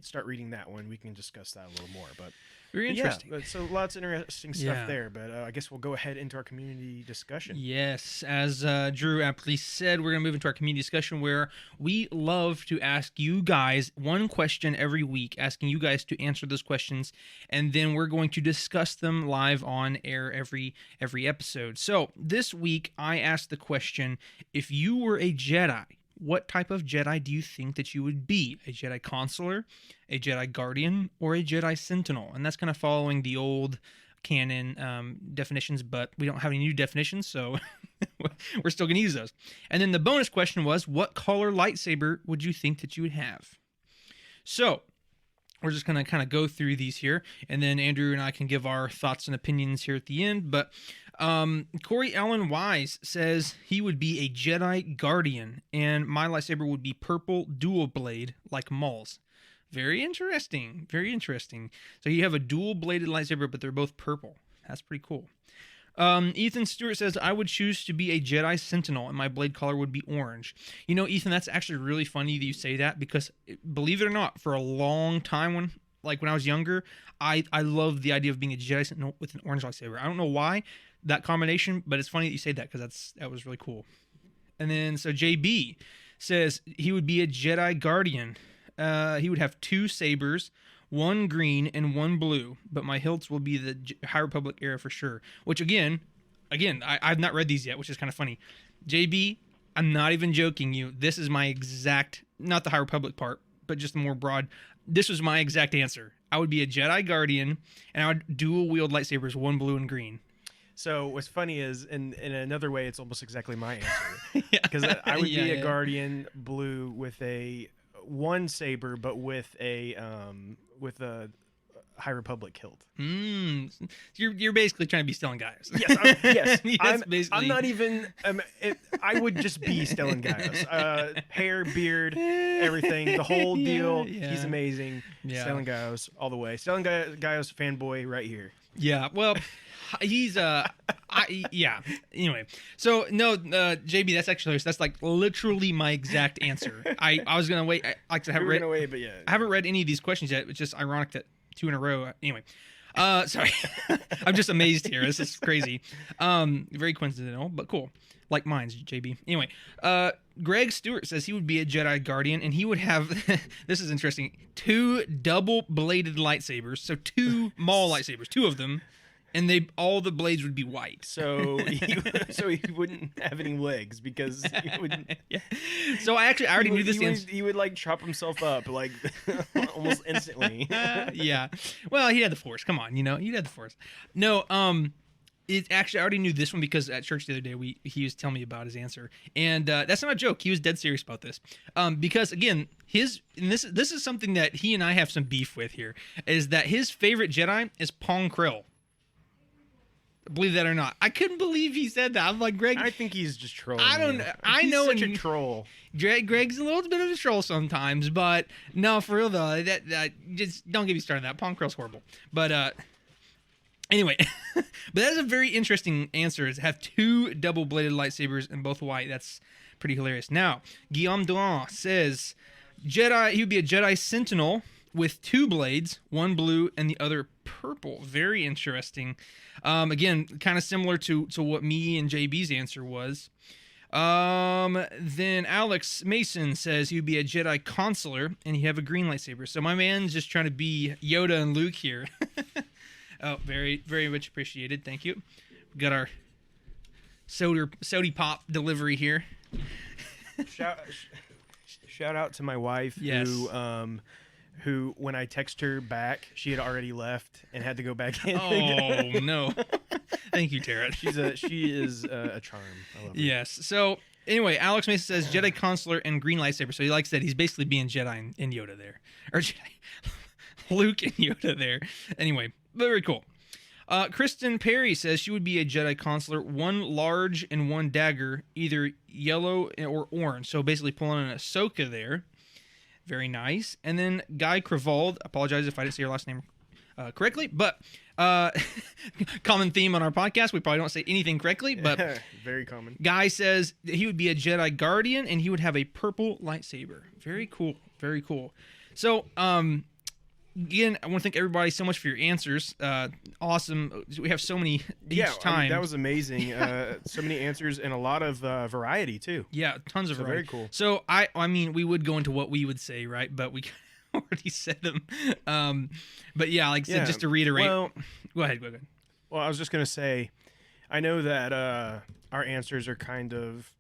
start reading that one, we can discuss that a little more. But very interesting. Yeah, so lots of interesting stuff there. But I guess we'll go ahead into our community discussion. Yes, as Drew aptly said, we're going to move into our community discussion where we love to ask you guys one question every week, asking you guys to answer those questions, and then we're going to discuss them live on air every episode. So this week, I asked the question: if you were a Jedi, what type of Jedi do you think that you would be? A Jedi Consular, a Jedi Guardian, or a Jedi Sentinel? And that's kind of following the old canon definitions, but we don't have any new definitions, so we're still going to use those. And then the bonus question was, what color lightsaber would you think that you would have? So we're just going to kind of go through these here, and then Andrew and I can give our thoughts and opinions here at the end. But Corey Allen Wise says he would be a Jedi Guardian, and my lightsaber would be purple dual blade like Maul's. Very interesting. Very interesting. So you have a dual bladed lightsaber, but they're both purple. That's pretty cool. Ethan Stewart says, I would choose to be a Jedi Sentinel, and my blade color would be orange. You know, Ethan, that's actually really funny that you say that, because believe it or not, for a long time when I was younger, I loved the idea of being a Jedi Sentinel with an orange lightsaber. I don't know why that combination, but it's funny that you say that, because that was really cool. And then, so JB says he would be a Jedi Guardian. He would have 2 sabers, 1 green and 1 blue, but my hilts will be the High Republic era for sure. Which again, I've not read these yet, which is kind of funny. JB, I'm not even joking you. This is my exact, not the High Republic part, but just more broad. This was my exact answer. I would be a Jedi Guardian, and I would dual wield lightsabers, 1 blue and green. So what's funny is, in another way, it's almost exactly my answer. Because I would be a Guardian blue with a 1 saber, but with a High Republic hilt. You're basically trying to be Stellan Gaius. Yes. I'm not even. I would just be Stellan Gaius. Hair, beard, everything, the whole deal. Yeah. He's amazing. Yeah. Stellan Gaius all the way. Stellan Gaius fanboy right here. Yeah. Well, he's Anyway, so no, JB, that's actually hilarious. That's like literally my exact answer. I was gonna wait. I haven't read any of these questions yet. It's just ironic that 2 in a row. Anyway, sorry, I'm just amazed here. This is crazy. Very coincidental, but cool. Like mine's, JB. Anyway, Greg Stewart says he would be a Jedi Guardian, and he would have, this is interesting, 2 double-bladed lightsabers, so 2 Maul lightsabers, 2 of them, and all the blades would be white. So he wouldn't have any legs, because he wouldn't. Yeah. So I already knew this answer. He would like chop himself up like almost instantly. Yeah. Well, he had the Force. Come on, he had the Force. No, it actually, I already knew this one because at church the other day he was telling me about his answer, and that's not a joke. He was dead serious about this, because again, this is something that he and I have some beef with here, is that his favorite Jedi is Pong Krill. Believe that or not, I couldn't believe he said that. I'm like, Greg, I think he's just trolling. He's such a troll. Greg's a little bit of a troll sometimes, but no, for real though, that just don't get me started on that. Pong Krill's horrible, but anyway, but that's a very interesting answer, is have 2 double-bladed lightsabers and both white. That's pretty hilarious. Now, Guillaume Dolan says he would be a Jedi Sentinel with 2 blades, 1 blue and the other purple. Very interesting. Again, kind of similar to what me and JB's answer was. Then Alex Mason says he would be a Jedi consular and he'd have a green lightsaber. So my man's just trying to be Yoda and Luke here. Oh, very, very much appreciated. Thank you. We got our sody pop delivery here. Shout out to my wife, yes. who when I text her back, she had already left and had to go back in. Oh no! Thank you, Tara. She is a charm. I love her. Yes. So anyway, Alex Mason says Jedi consular and green lightsaber. So he likes that. He's basically being Jedi and Yoda there, or Jedi, Luke and Yoda there. Anyway, very cool. Kristen Perry says she would be a Jedi consular, one large and one dagger, either yellow or orange. So basically pulling an Ahsoka there. Very nice. And then Guy Cravald, apologize if I didn't say your last name correctly, but common theme on our podcast. We probably don't say anything correctly, but very common. Guy says that he would be a Jedi Guardian and he would have a purple lightsaber. Very cool. Very cool. So, again, I want to thank everybody so much for your answers. Awesome. We have so many each time. I mean, that was amazing. So many answers and a lot of variety, too. Yeah, tons of variety. Very cool. So, I mean, we would go into what we would say, right? But we already said them. But yeah, like I said, just to reiterate. Well, go ahead. Well, I was just going to say, I know that our answers are kind of,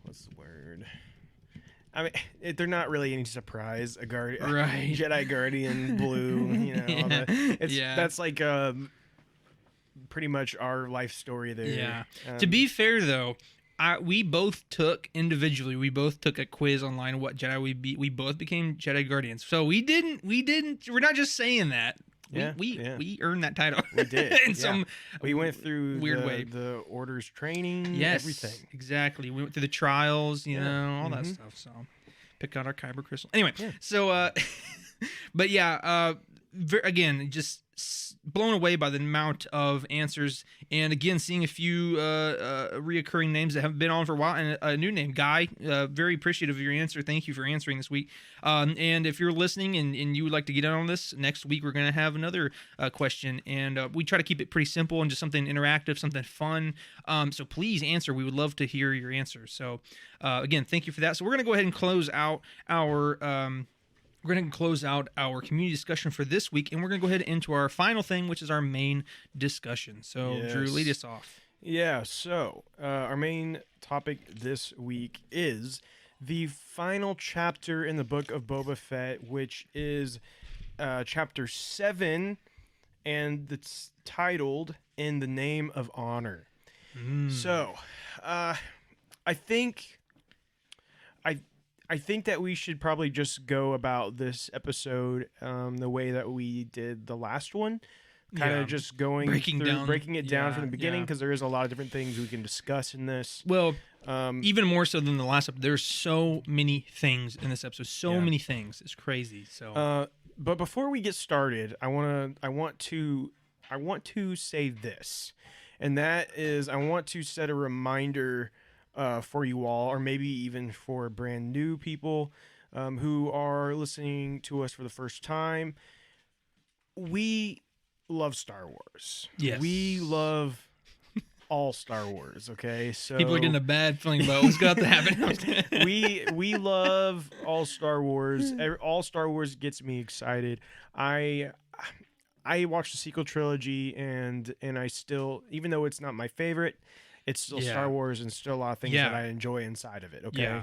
what's the word? I mean, they're not really any surprise. Right. Jedi Guardian, blue, all that. That's like pretty much our life story there. Yeah. To be fair, though, we both took individually. We both took a quiz online. What Jedi we be? We both became Jedi Guardians. So we didn't. We're not just saying that. We earned that title. We did. In some we went through weird way. The orders training. Yes, everything. Exactly. We went through the trials. All that stuff. So pick out our kyber crystal. Anyway, so but yeah, again, just blown away by the amount of answers, and again, seeing a few reoccurring names that haven't been on for a while, and a new name, Guy. Very appreciative of your answer. Thank you for answering this week. And if you're listening and you would like to get in on this, next week we're going to have another question, and we try to keep it pretty simple and just something interactive, something fun. So please answer. We would love to hear your answers. So again, thank you for that. So we're going to go ahead and close out our community discussion for this week, and we're going to go ahead into our final thing, which is our main discussion. So, yes. Drew, lead us off. Yeah, so our main topic this week is the final chapter in the Book of Boba Fett, which is Chapter 7, and it's titled In the Name of Honor. So, I think that we should probably just go about this episode the way that we did the last one. Kind of just breaking it down from the beginning, because there is a lot of different things we can discuss in this. Well, even more so than the last episode. There's so many things in this episode. So many things. It's crazy. So, but before we get started, I want to say this, and that is I want to set a reminder for you all, or maybe even for brand new people who are listening to us for the first time. We love Star Wars. Yes. We love all Star Wars, okay? So people are getting a bad feeling about what's got to happen. we love all Star Wars. All Star Wars gets me excited. I watched the sequel trilogy, and I still, even though it's not my favorite, it's still Star Wars and still a lot of things that I enjoy inside of it, okay?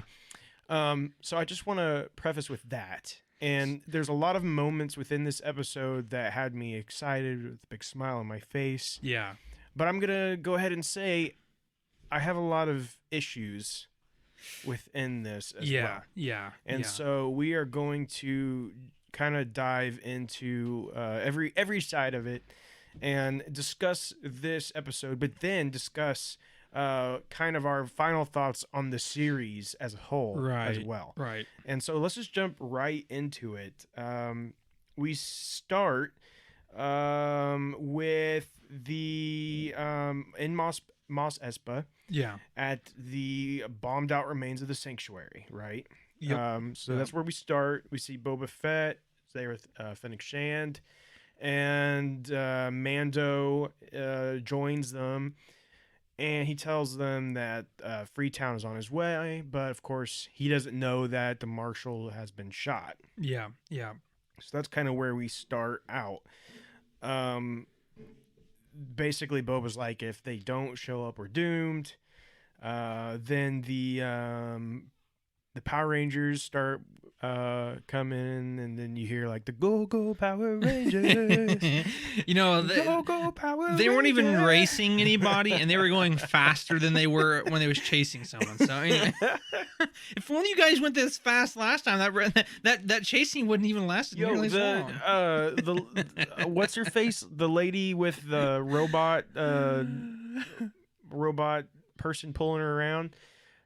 So I just want to preface with that. And there's a lot of moments within this episode that had me excited with a big smile on my face. Yeah. But I'm going to go ahead and say I have a lot of issues within this as well. And so we are going to kind of dive into every side of it and discuss this episode, but then discuss kind of our final thoughts on the series as a whole as well. Right. And so let's just jump right into it. We start with the in Mos Espa. Yeah. At the bombed out remains of the sanctuary, right? Yep. So that's where we start. We see Boba Fett there with Fennec Shand, and Mando joins them. and he tells them that Freetown is on his way, but of course he doesn't know that the marshal has been shot. Yeah, yeah. So that's kind of where we start out. Basically, Boba's like, if they don't show up, we're doomed. Then the Power Rangers start coming, and then you hear like the Go Power Rangers. Go Power Rangers. They weren't even racing anybody, and they were going faster than they were when they was chasing someone. So anyway, if only you guys went this fast last time, that chasing wouldn't even last nearly as long. What's her face? The lady with the robot person pulling her around.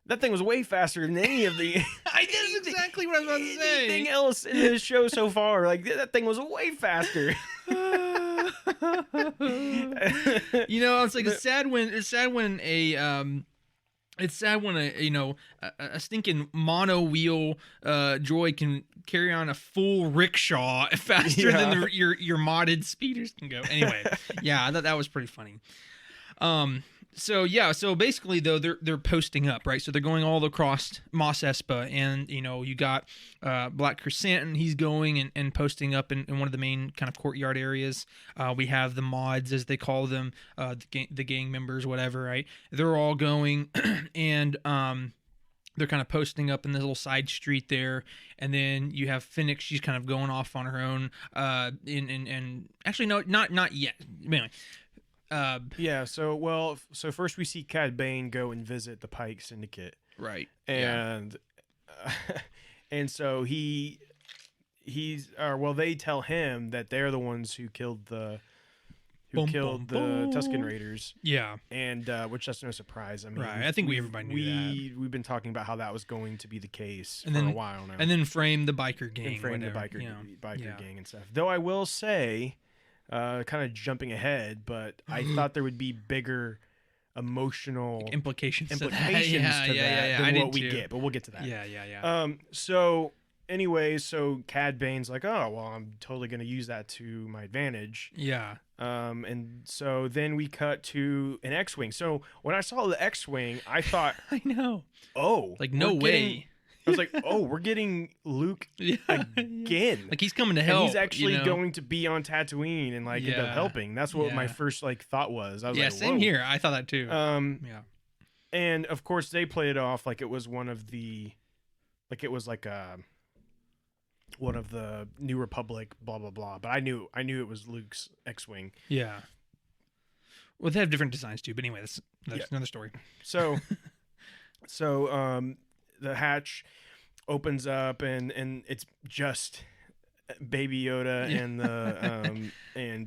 That thing was way faster than any of the. That's exactly what I was about to say. Anything else in this show so far, like that thing was way faster. It's like it's sad when a stinking mono wheel droid can carry on a full rickshaw faster than your modded speeders can go. Anyway, yeah, I thought that was pretty funny. So basically though they're posting up, right? So they're going all across Mos Espa, and you got Black Chrysanthemum, he's going and posting up in one of the main kind of courtyard areas. We have the mods, as they call them, the gang members, whatever, right? They're all going and they're kind of posting up in this little side street there, and then you have Fennec. She's kind of going off on her own. And actually, no, not yet. Anyway. So first we see Cad Bane go and visit the Pike Syndicate, right? And and so they tell him that they're the ones who killed the Tusken Raiders. Yeah, and which that's no surprise. I mean, right? I think everybody knew that. We've been talking about how that was going to be the case for a while now, and then frame the biker gang, gang and stuff. Though I will say. Kind of jumping ahead, but I thought there would be bigger emotional implications to that than what we get, but we'll get to that. Yeah. So anyway, Cad Bane's like, oh well, I'm totally gonna use that to my advantage. Yeah. And so then we cut to an X-wing. So when I saw the X-wing, I thought, I know. Oh, like no way. I was like, oh, we're getting Luke again. Like he's coming to help. And he's actually going to be on Tatooine and end up helping. That's what my first thought was. I was like, same here. I thought that too. And of course they played it off like it was one of the New Republic, blah blah blah. But I knew it was Luke's X-wing. Yeah. Well, they have different designs too. But anyway, that's another story. So the hatch opens up and it's just Baby Yoda and the and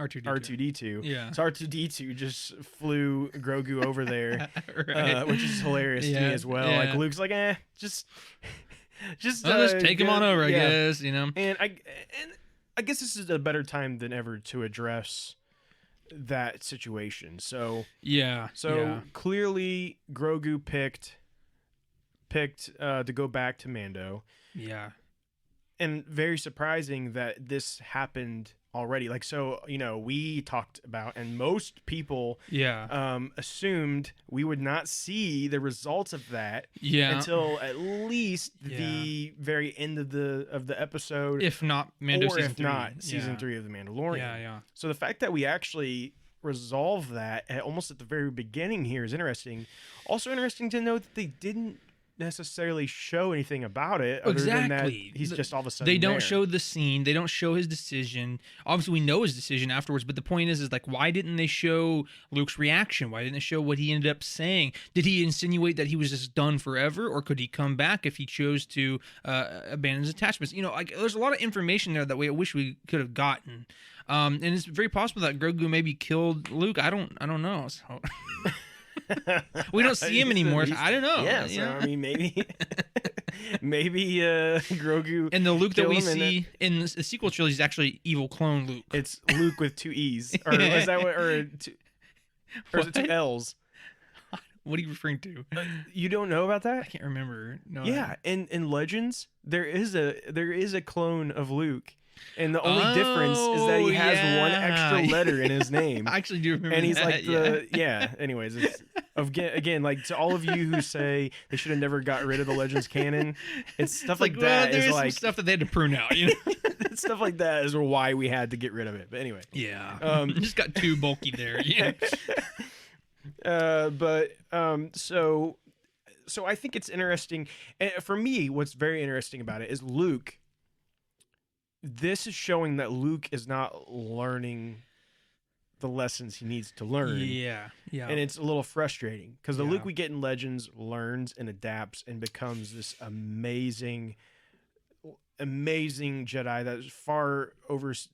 R2D2. Yeah. So R2D2 just flew Grogu over there, right. Which is hilarious to me as well. Yeah. Like Luke's like, just take him on over, I guess, And I guess this is a better time than ever to address that situation. So clearly Grogu picked to go back to Mando. Yeah. And very surprising that this happened already. Like, so, we talked about, and most people assumed we would not see the results of that until at least the very end of the episode. If not Mando season 3. Season 3 of The Mandalorian. Yeah. So the fact that we actually resolve that almost at the very beginning here is interesting. Also interesting to know that they didn't necessarily show anything about it other than that he's just all of a sudden they don't show the scene, they don't show his decision. Obviously we know his decision afterwards, but the point is like, why didn't they show Luke's reaction? Why didn't they show what he ended up saying? Did he insinuate that he was just done forever, or could he come back if he chose to abandon his attachments? There's a lot of information there that I wish we could have gotten, and it's very possible that Grogu maybe killed Luke. I don't know, so. We don't see him anymore. I don't know. Yeah, so I mean, maybe Grogu. And the Luke that we see in the sequel trilogy is actually evil clone Luke. It's Luke with 2 E's, or is that what? Or is it 2 L's? What are you referring to? You don't know about that? I can't remember. No. Yeah, in Legends there is a clone of Luke. And the only difference is that he has one extra letter in his name. I actually do remember and he's that, like anyways, it's again, like, to all of you who say they should have never got rid of the Legends canon, it's stuff like that. Well, there is like some stuff that they had to prune out, you know. stuff like that is why we had to get rid of it. But anyway, just got too bulky there. Yeah. So I think it's interesting. And for me, what's very interesting about it is Luke. This is showing that Luke is not learning the lessons he needs to learn. Yeah. And it's a little frustrating because the Luke we get in Legends learns and adapts and becomes this amazing Jedi that far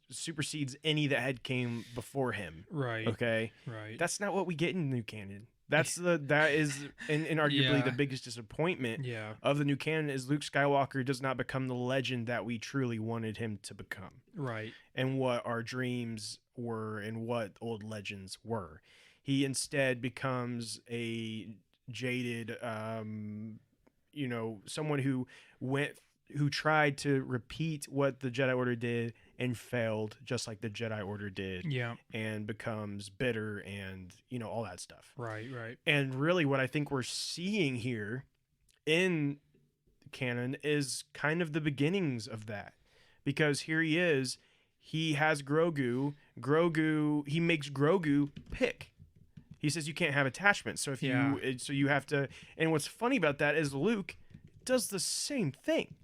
supersedes any that had came before him. Right. Okay. Right. That's not what we get in the new canon. That is arguably the biggest disappointment of the new canon is Luke Skywalker does not become the legend that we truly wanted him to become. Right. And what our dreams were and what old legends were. He instead becomes a jaded, someone who tried to repeat what the Jedi Order did and failed, just like the Jedi Order did. Yeah. And becomes bitter and, all that stuff. Right. And really what I think we're seeing here in canon is kind of the beginnings of that. Because here he is, he has Grogu, he makes Grogu pick. He says you can't have attachments. So you have to, and what's funny about that is Luke does the same thing.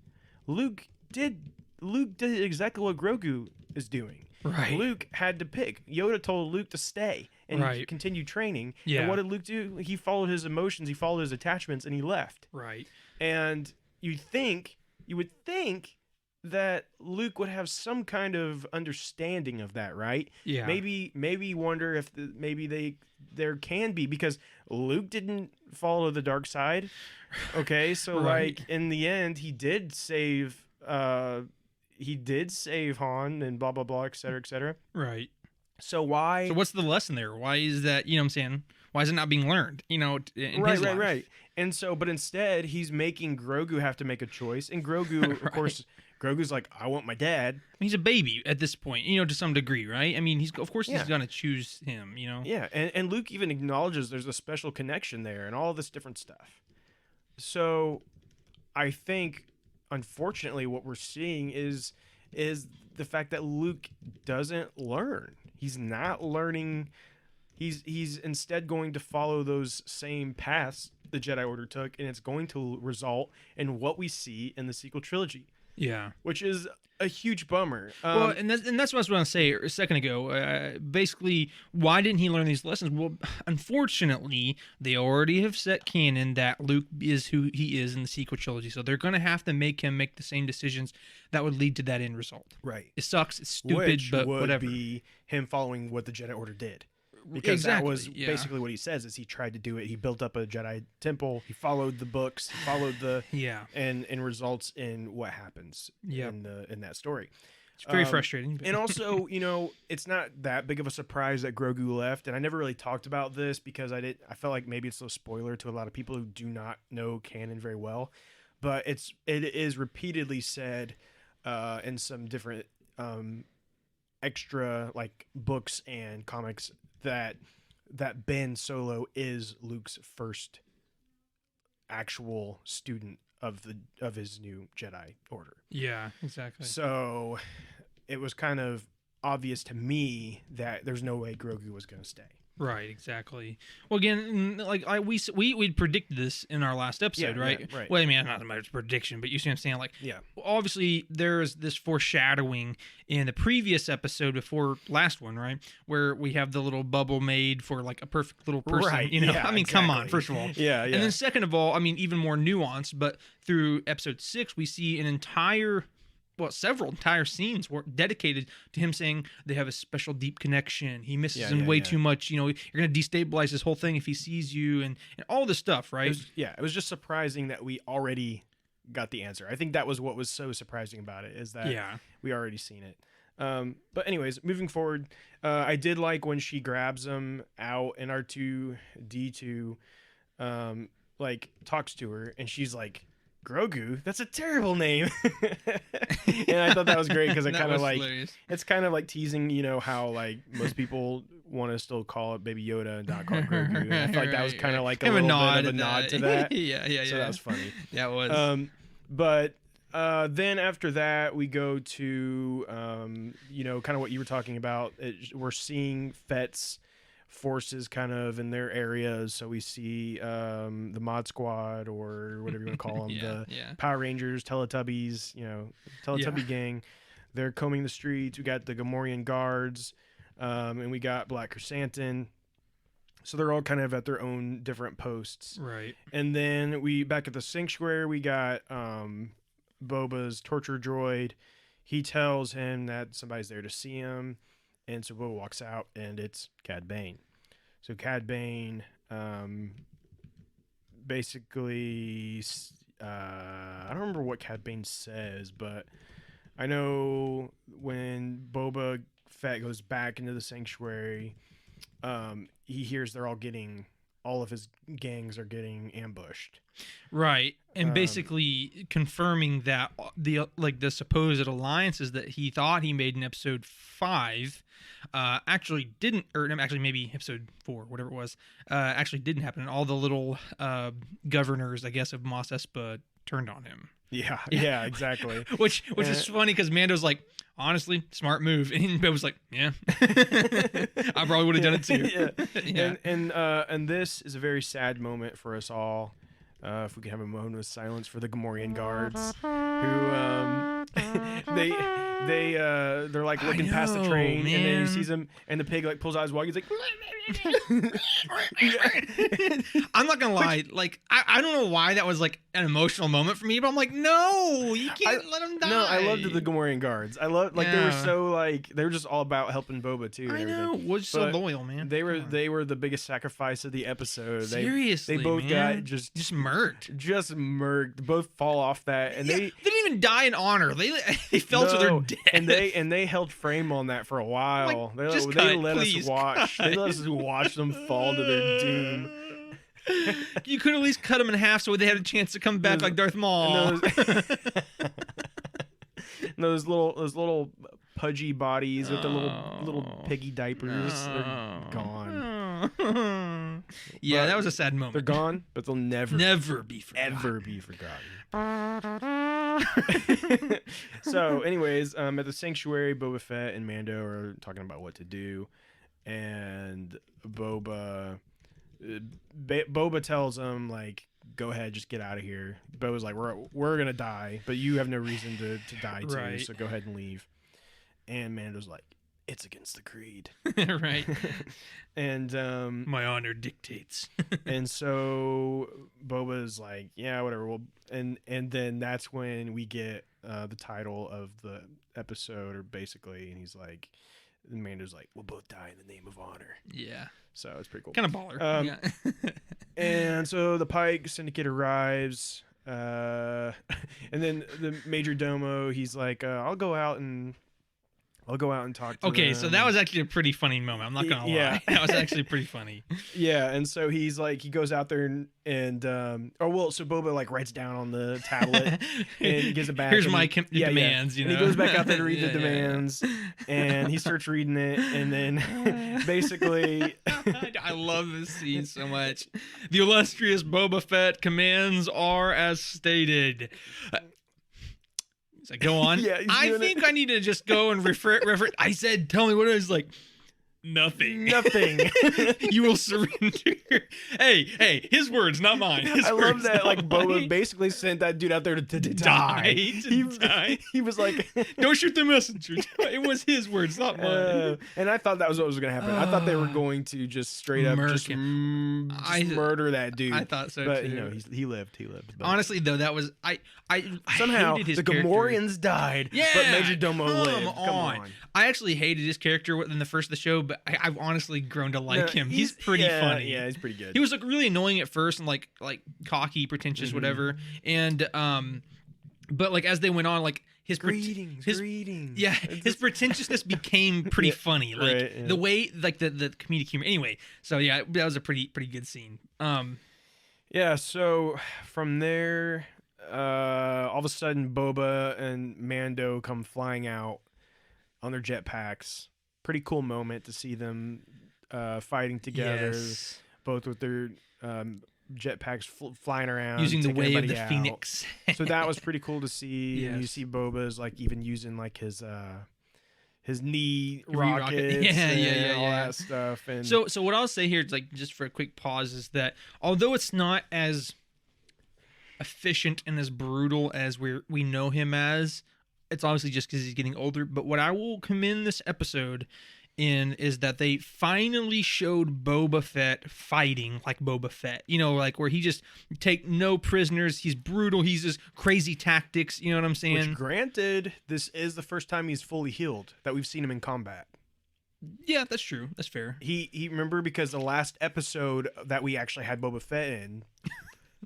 Luke did exactly what Grogu is doing. Right. Luke had to pick. Yoda told Luke to stay and continue training. Yeah. And what did Luke do? He followed his emotions, he followed his attachments, and he left. Right. And you would think that Luke would have some kind of understanding of that, right? Yeah. Maybe wonder if there can be, because Luke didn't follow the dark side. Okay, so like in the end, he did save Han and blah blah blah, etc., etc. Right. So what's the lesson there? Why is that? You know what I'm saying? Why is it not being learned? In his life? Right. And so, but instead, he's making Grogu have to make a choice, and Grogu, of course. Grogu's like, I want my dad. He's a baby at this point, to some degree, right? I mean, he's gonna choose him, Yeah, and Luke even acknowledges there's a special connection there and all this different stuff. So, I think, unfortunately, what we're seeing is the fact that Luke doesn't learn. He's not learning. He's instead going to follow those same paths the Jedi Order took, and it's going to result in what we see in the sequel trilogy. Yeah, which is a huge bummer. Well, and that's what I was going to say a second ago. Basically, why didn't he learn these lessons? Well, unfortunately, they already have set canon that Luke is who he is in the sequel trilogy, so they're going to have to make him make the same decisions that would lead to that end result. Right. It sucks. It's stupid, which but would whatever. Be him following what the Jedi Order did. Because that was basically what he says is he tried to do it. He built up a Jedi temple. He followed the books. He followed the and results in what happens in that story. It's very frustrating. And also, it's not that big of a surprise that Grogu left. And I never really talked about this because I felt like maybe it's a spoiler to a lot of people who do not know canon very well. But it is repeatedly said in some different extra like books and comics that Ben Solo is Luke's first actual student of his new Jedi Order. Yeah, exactly. So it was kind of obvious to me that there's no way Grogu was going to stay. Right, exactly. Well, again, like we predicted this in our last episode, right? Yeah, right. Well, I mean, not a matter of prediction, but you see what I'm saying? Like, obviously there's this foreshadowing in the previous episode before last one, right? Where we have the little bubble made for like a perfect little person, right. I mean, come on, first of all. Yeah. And then second of all, I mean, even more nuanced, but through episode 6, we see several entire scenes were dedicated to him saying they have a special deep connection. He misses him way too much. You're going to destabilize this whole thing if he sees you and all this stuff, right? It was just surprising that we already got the answer. I think that was what was so surprising about it is that we already seen it. But anyways, moving forward, I did like when she grabs him out and R2-D2 like talks to her and she's like Grogu? That's a terrible name. And I thought that was great because it kind of like hilarious. it's kind of like teasing, how like most people want to still call it Baby Yoda and not call it Grogu. And I feel like that was kind of like a little bit of a nod to that. Yeah. So that was funny. That was. But then after that, we go to kind of what you were talking about. We're seeing Fett's forces kind of in their areas. So we see the Mod Squad, or whatever you want to call them, Power Rangers, Teletubbies, Teletubby gang. They're combing the streets. We got the Gamorrean guards, and we got Black Chrysanthemum. So they're all kind of at their own different posts. Right. And then back at the Sanctuary, we got Boba's torture droid. He tells him that somebody's there to see him. And so Boba walks out, and it's Cad Bane. So Cad Bane basically, I don't remember what Cad Bane says, but I know when Boba Fett goes back into the Sanctuary, he hears all of his gangs are getting ambushed. Right. And basically confirming that the supposed alliances that he thought he made in episode 5 actually didn't, or actually maybe episode 4, whatever it was, actually didn't happen. And all the little governors, I guess, of Mos Espa turned on him. Yeah, exactly. which is funny because Mando's like, honestly, smart move. And Bob was like, yeah. I probably would have done it too. Yeah. And this is a very sad moment for us all. If we could have a moment of silence for the Gamorrean guards, who they're like looking past the train, man. And then he sees him, and the pig like pulls out his walkie. He's like, I'm not gonna lie, like I don't know why that was like an emotional moment for me, but I'm like, no, you can't let him die. No, I loved the Gamorrean guards. I love they were so they were just all about helping Boba too. I know, was so loyal, man. They were the biggest sacrifice of the episode. Seriously, they both got just murked. Both fall off that, and they didn't even die in honor. They fell to their death, and they held frame on that for a while. Like, they let us watch. They let us watch them fall to their doom. You could at least cut them in half so they had a chance to come back like Darth Maul. Those little pudgy bodies with the little piggy diapers, they're gone. Yeah, but that was a sad moment. They're gone, but they'll never be forgotten. Ever be forgotten. So, anyways, at the Sanctuary, Boba Fett and Mando are talking about what to do, and Boba tells him, like, go ahead, just get out of here. Boba's like, we're gonna die, but you have no reason to die too, right. So go ahead and leave. And Mando's like, it's against the creed. Right. And my honor dictates. And so Boba's like, yeah, whatever. Well, and then that's when we get the title of the episode, or basically, and he's like, and Mando's like, we'll both die in the name of honor. Yeah. So it's pretty cool. Kind of baller. Yeah. And so the Pike Syndicate arrives, and then the Major Domo, he's like, I'll go out and talk to them. So that was actually a pretty funny moment. I'm not gonna lie. That was actually pretty funny. Yeah, and so he's like, he goes out there and so Boba like writes down on the tablet and he gives it back. Here's my demands. You know, and he goes back out there to read the demands, and he starts reading it, and then basically, I love this scene so much. The illustrious Boba Fett commands are as stated. So go on. Yeah, I think I need to just go and refer. I said, tell me what it is. Like, nothing. You will surrender. Hey, his words, not mine. I love that. Like, Boba basically sent that dude out there to die. He was like, don't shoot the messenger. It was his words, not mine. And I thought that was what was going to happen. I thought they were going to just straight up murder that dude. I thought so, but too. You know, he lived. But honestly, though, that was I somehow hated his the Gamorreans died, but Major Domo lived. Come on. I actually hated his character in the first of the show, but I've honestly grown to like him. He's pretty funny. Yeah, he's pretty good. He was like really annoying at first and like cocky, pretentious, whatever. And but like as they went on, like his greetings. Yeah, his pretentiousness became pretty funny. Like right, the way, like the comedic humor. Anyway, so yeah, that was a pretty good scene. Yeah. So from there, all of a sudden Boba and Mando come flying out on their jetpacks. Pretty cool moment to see them fighting together, Yes. both with their jetpacks flying around, Using the taking way of everybody the out. Phoenix. So that was pretty cool to see. And you Yes. see Boba's like even using like his knee Rocket. rockets, Yeah, and all yeah. that stuff. And So what I'll say here, is like just for a quick pause, is that although it's not as efficient and as brutal as we know him as, it's obviously just because he's getting older. But what I will commend this episode in is that they finally showed Boba Fett fighting like Boba Fett. You know, like where he just take no prisoners. He's brutal. He's just crazy tactics. You know what I'm saying? which, granted, this is the first time he's fully healed that we've seen him in combat. Yeah, that's true. That's fair. He remember, because the last episode that we actually had Boba Fett in,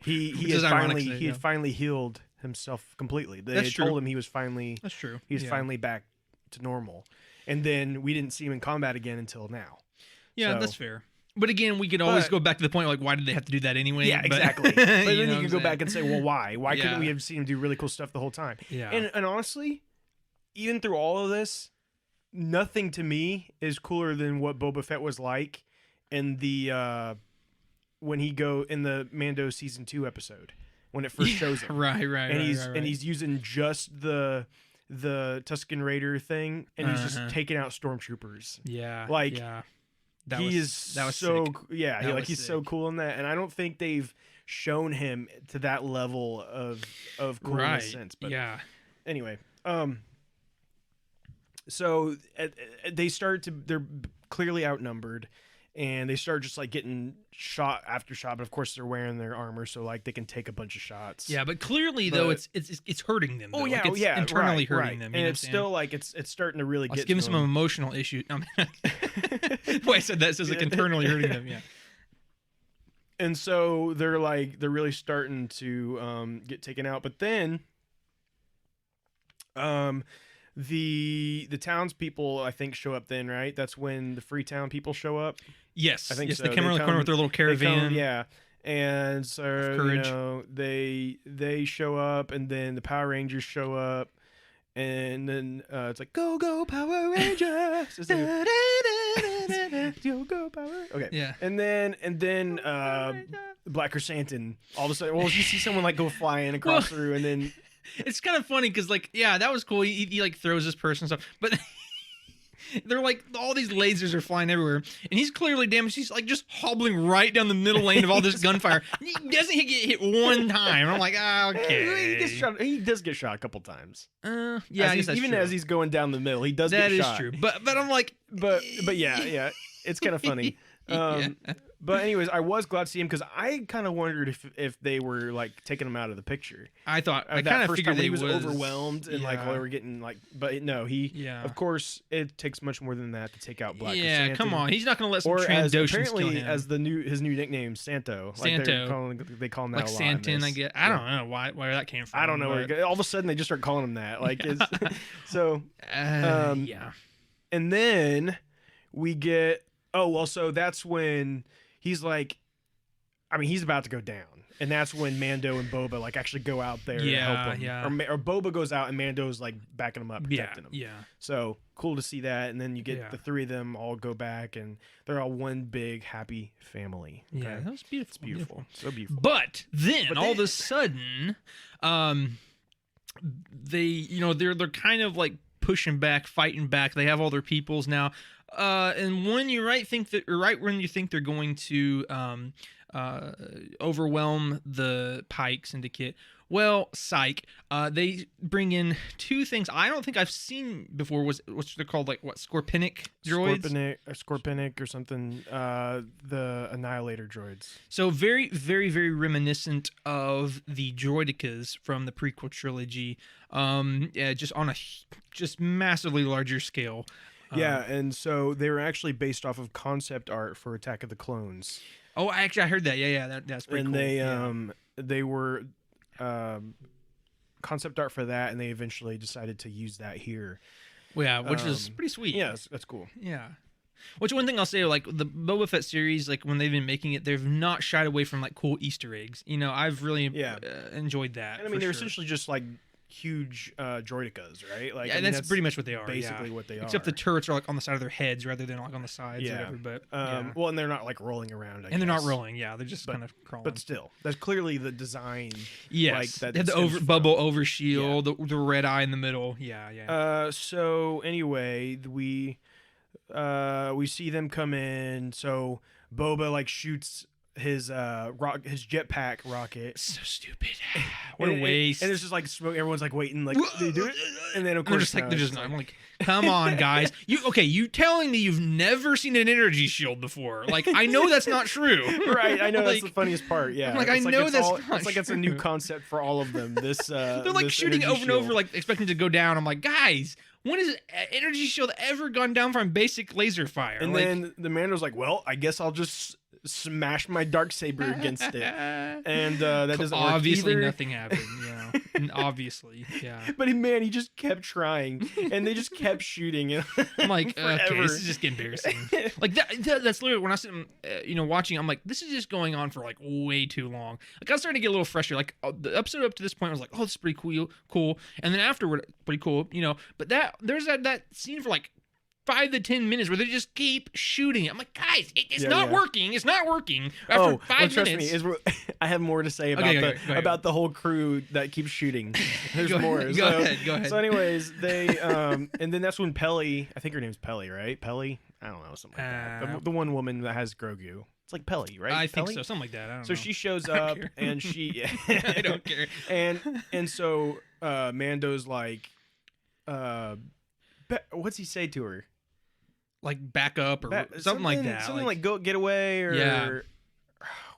he Which had is ironic finally to say, he had yeah. finally healed himself completely. They That's had true. told him he was finally Yeah. finally back to normal, and then we didn't see him in combat again until now. Yeah, So- that's fair. But again, we could always But- go back to the point, like, why did they have to do that anyway? Yeah, But- exactly. But then know you what can I'm go saying? back and say, well, why? Why couldn't Yeah. we have seen him do really cool stuff the whole time? Yeah. And honestly, even through all of this, nothing to me is cooler than what Boba Fett was like in the when he go in the Mando season 2 episode when it first shows him. right. And he's using just the Tusken Raider thing, and he's just taking out stormtroopers. yeah, like, yeah. That was so sick. yeah. That Like was he's so sick. cool in that, and I don't think they've shown him to that level of coolness since. But yeah. anyway, so they're clearly outnumbered, and they start just like getting shot after shot. But of course, they're wearing their armor, so like they can take a bunch of shots. Yeah, but clearly though, But- it's hurting them. Though. Oh yeah, like, it's yeah, internally right, hurting right. them. You and know it's what I'm still like it's starting to really saying? get Give them to some them. emotional issues. Boy, I said that. It says like internally hurting them. Yeah. And so they're really starting to get taken out. But then the townspeople, I think, show up then, right? That's when the Freetown people show up. Yes, I think yes. so. They come They around the corner come- with their little They caravan. come- yeah. And so courage. they show up, and then the Power Rangers show up, and then it's like go Power Rangers. It's like, go Power. Okay. Yeah. And then Black Chrysanthemum, all of a sudden, well, you see someone like go flying across through, and then It's kind of funny because, like, yeah, that was cool. He like throws this person and stuff, but they're like all these lasers are flying everywhere, and he's clearly damaged. He's like just hobbling right down the middle lane of all this gunfire. He doesn't get hit one time. I'm like, okay. he does get shot a couple times. Yeah, As I guess that's even true. as he's going down the middle, he does That get is shot. true. But I'm like, But yeah, it's kind of funny. Yeah. But anyways, I was glad to see him because I kind of wondered if they were like taking him out of the picture. I thought I That kind of first figured time when they he was was overwhelmed and like yeah. while they were getting like, but no, he. Yeah. Of course, it takes much more than that to take out Black. Yeah, come Chrysanthemum. on. He's not gonna let some Or as Trandoshans apparently kill him. as his new nickname, Santo. Like Santo. they call him that like a lot in Santin, this. I guess. I don't know where that came from. I don't know. but- All of a sudden, they just start calling him that. Like, it's, so. yeah. And then we get. Oh well, so that's when he's like, I mean, he's about to go down, and that's when Mando and Boba like actually go out there to help him. yeah. Or Boba goes out and Mando's like backing him up, protecting him. Yeah. So cool to see that, and then you get Yeah. the three of them all go back, and they're all one big happy family. Okay? Yeah. That was beautiful. It's beautiful, so beautiful. But then But all of then- a sudden, they're kind of like pushing back, fighting back. They have all their peoples now. And when you right when you think they're going to overwhelm the Pikes into Kit, well, psych. They bring in two things I don't think I've seen before. What's they're called, like what, Scorpinic droids? Scorpinic or something. The Annihilator droids. So very, very, very reminiscent of the droidicas from the prequel trilogy. Just on a just massively larger scale. Yeah, and so they were actually based off of concept art for Attack of the Clones. Oh, I heard that. Yeah, that's pretty And cool. they were concept art for that, and they eventually decided to use that here. Well, yeah, which is pretty sweet. Yeah, that's cool. Yeah. Which one thing I'll say, like the Boba Fett series, like when they've been making it, they've not shied away from like cool Easter eggs. I've really enjoyed that. And I mean, they're essentially just like huge droidicas, right? Like, yeah, that's pretty much what they are. Basically, what they are. Except the turrets are like on the side of their heads rather than like on the sides. Yeah. Or whatever, but well, and they're not like rolling around. I and they're guess. not rolling. Yeah, they're just kind of crawling. But still, that's clearly the design. Yes, like, that they have the bubble overshield, the red eye in the middle. Yeah. So anyway, we see them come in. So Boba like shoots his jetpack rocket. So stupid. What a waste. And it's just like smoke. Everyone's like waiting, like they do it, and then of course they're just not. I'm like, come on, guys. You telling me you've never seen an energy shield before? Like, I know that's not true. Right. I know that's the funniest part. Yeah. I'm like, I know that's not It's like it's a new concept for all of them. This they're like shooting over and over, like expecting to go down. I'm like, guys, when has energy shield ever gone down from basic laser fire? And then the Mando's like, well, I guess I'll just smash my Darksaber against it, and that doesn't work obviously either. Nothing happened. Obviously, yeah. But man, he just kept trying, and they just kept shooting. And I'm like, okay, this is just getting embarrassing. Like that's literally when I sit, watching. I'm like, this is just going on for like way too long. Like I was starting to get a little frustrated. Like the episode up to this point, I was like, oh, this is pretty cool, and then afterward, pretty cool, But there's that scene for like 5 to 10 minutes where they just keep shooting it. I'm like, guys, it's not working. It's not working. After 5 minutes. Trust me, I have more to say about about the whole crew that keeps shooting. There's more. Go ahead. So anyways, they and then that's when Peli, I think her name's Peli, right? Peli? I don't know, something like that. The one woman that has Grogu. It's like Peli, right? I think so, something like that. I don't know. So she shows up and she I don't care. And so Mando's like what's he say to her? Like back up or something like that. Something like go get away or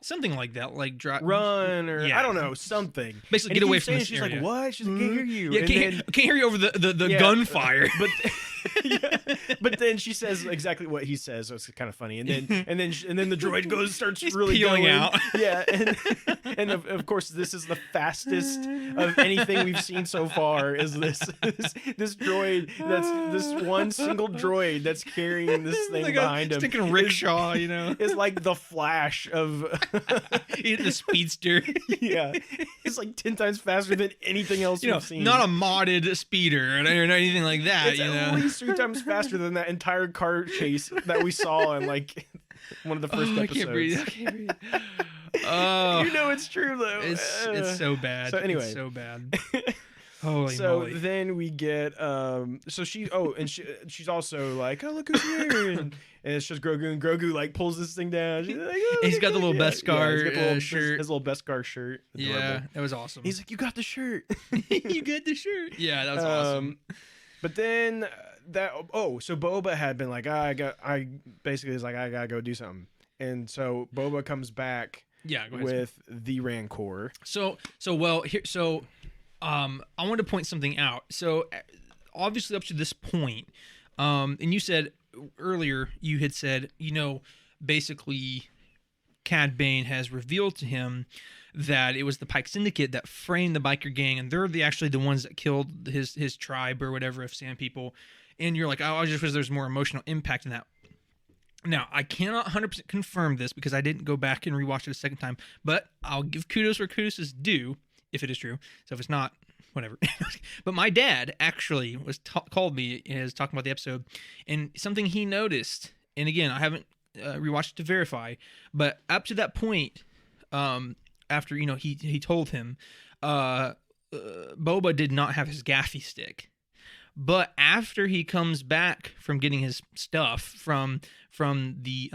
something like that. Like run or I don't know, something. Basically, get away from this she's area. like, what? She's like, can't hear you. Yeah, can't hear you over the gunfire. But then she says exactly what he says, so it's kind of funny. And then the droid starts really peeling going out. Yeah, and of course this is the fastest of anything we've seen so far. Is this droid? That's this one single droid that's carrying this thing like behind him. Sticking rickshaw, Is like the Flash of the speedster. Yeah, it's like 10 times faster than anything else we've seen. Not a modded speeder or anything like that. It's at least 3 times faster than that entire car chase that we saw in like one of the first episodes. I can't breathe. It's true though. It's so bad. So anyway, it's so bad. Holy moly. So then we get so she's also like, oh, look who's here, and it's just Grogu, and Grogu like pulls this thing down. She's like, oh, he's got the little Beskar shirt. His little Beskar shirt. Adorable. Yeah, that was awesome. He's like, you got the shirt. You got the shirt. Yeah, that was awesome. But then so Boba had been like, I gotta go do something, and so Boba comes back. Yeah, go ahead. With the Rancor. I wanted to point something out. So obviously up to this point, and you said earlier, you had said, basically Cad Bane has revealed to him that it was the Pike Syndicate that framed the biker gang, and they're actually the ones that killed his tribe or whatever of Sand People. And you're like, oh, I just wish there's more emotional impact in that. Now, I cannot 100% confirm this because I didn't go back and rewatch it a second time, but I'll give kudos where kudos is due, if it is true. So if it's not, whatever. But my dad actually called me as talking about the episode, and something he noticed, and again, I haven't rewatched it to verify, but up to that point, after he told him, Boba did not have his gaffy stick. But after he comes back from getting his stuff from the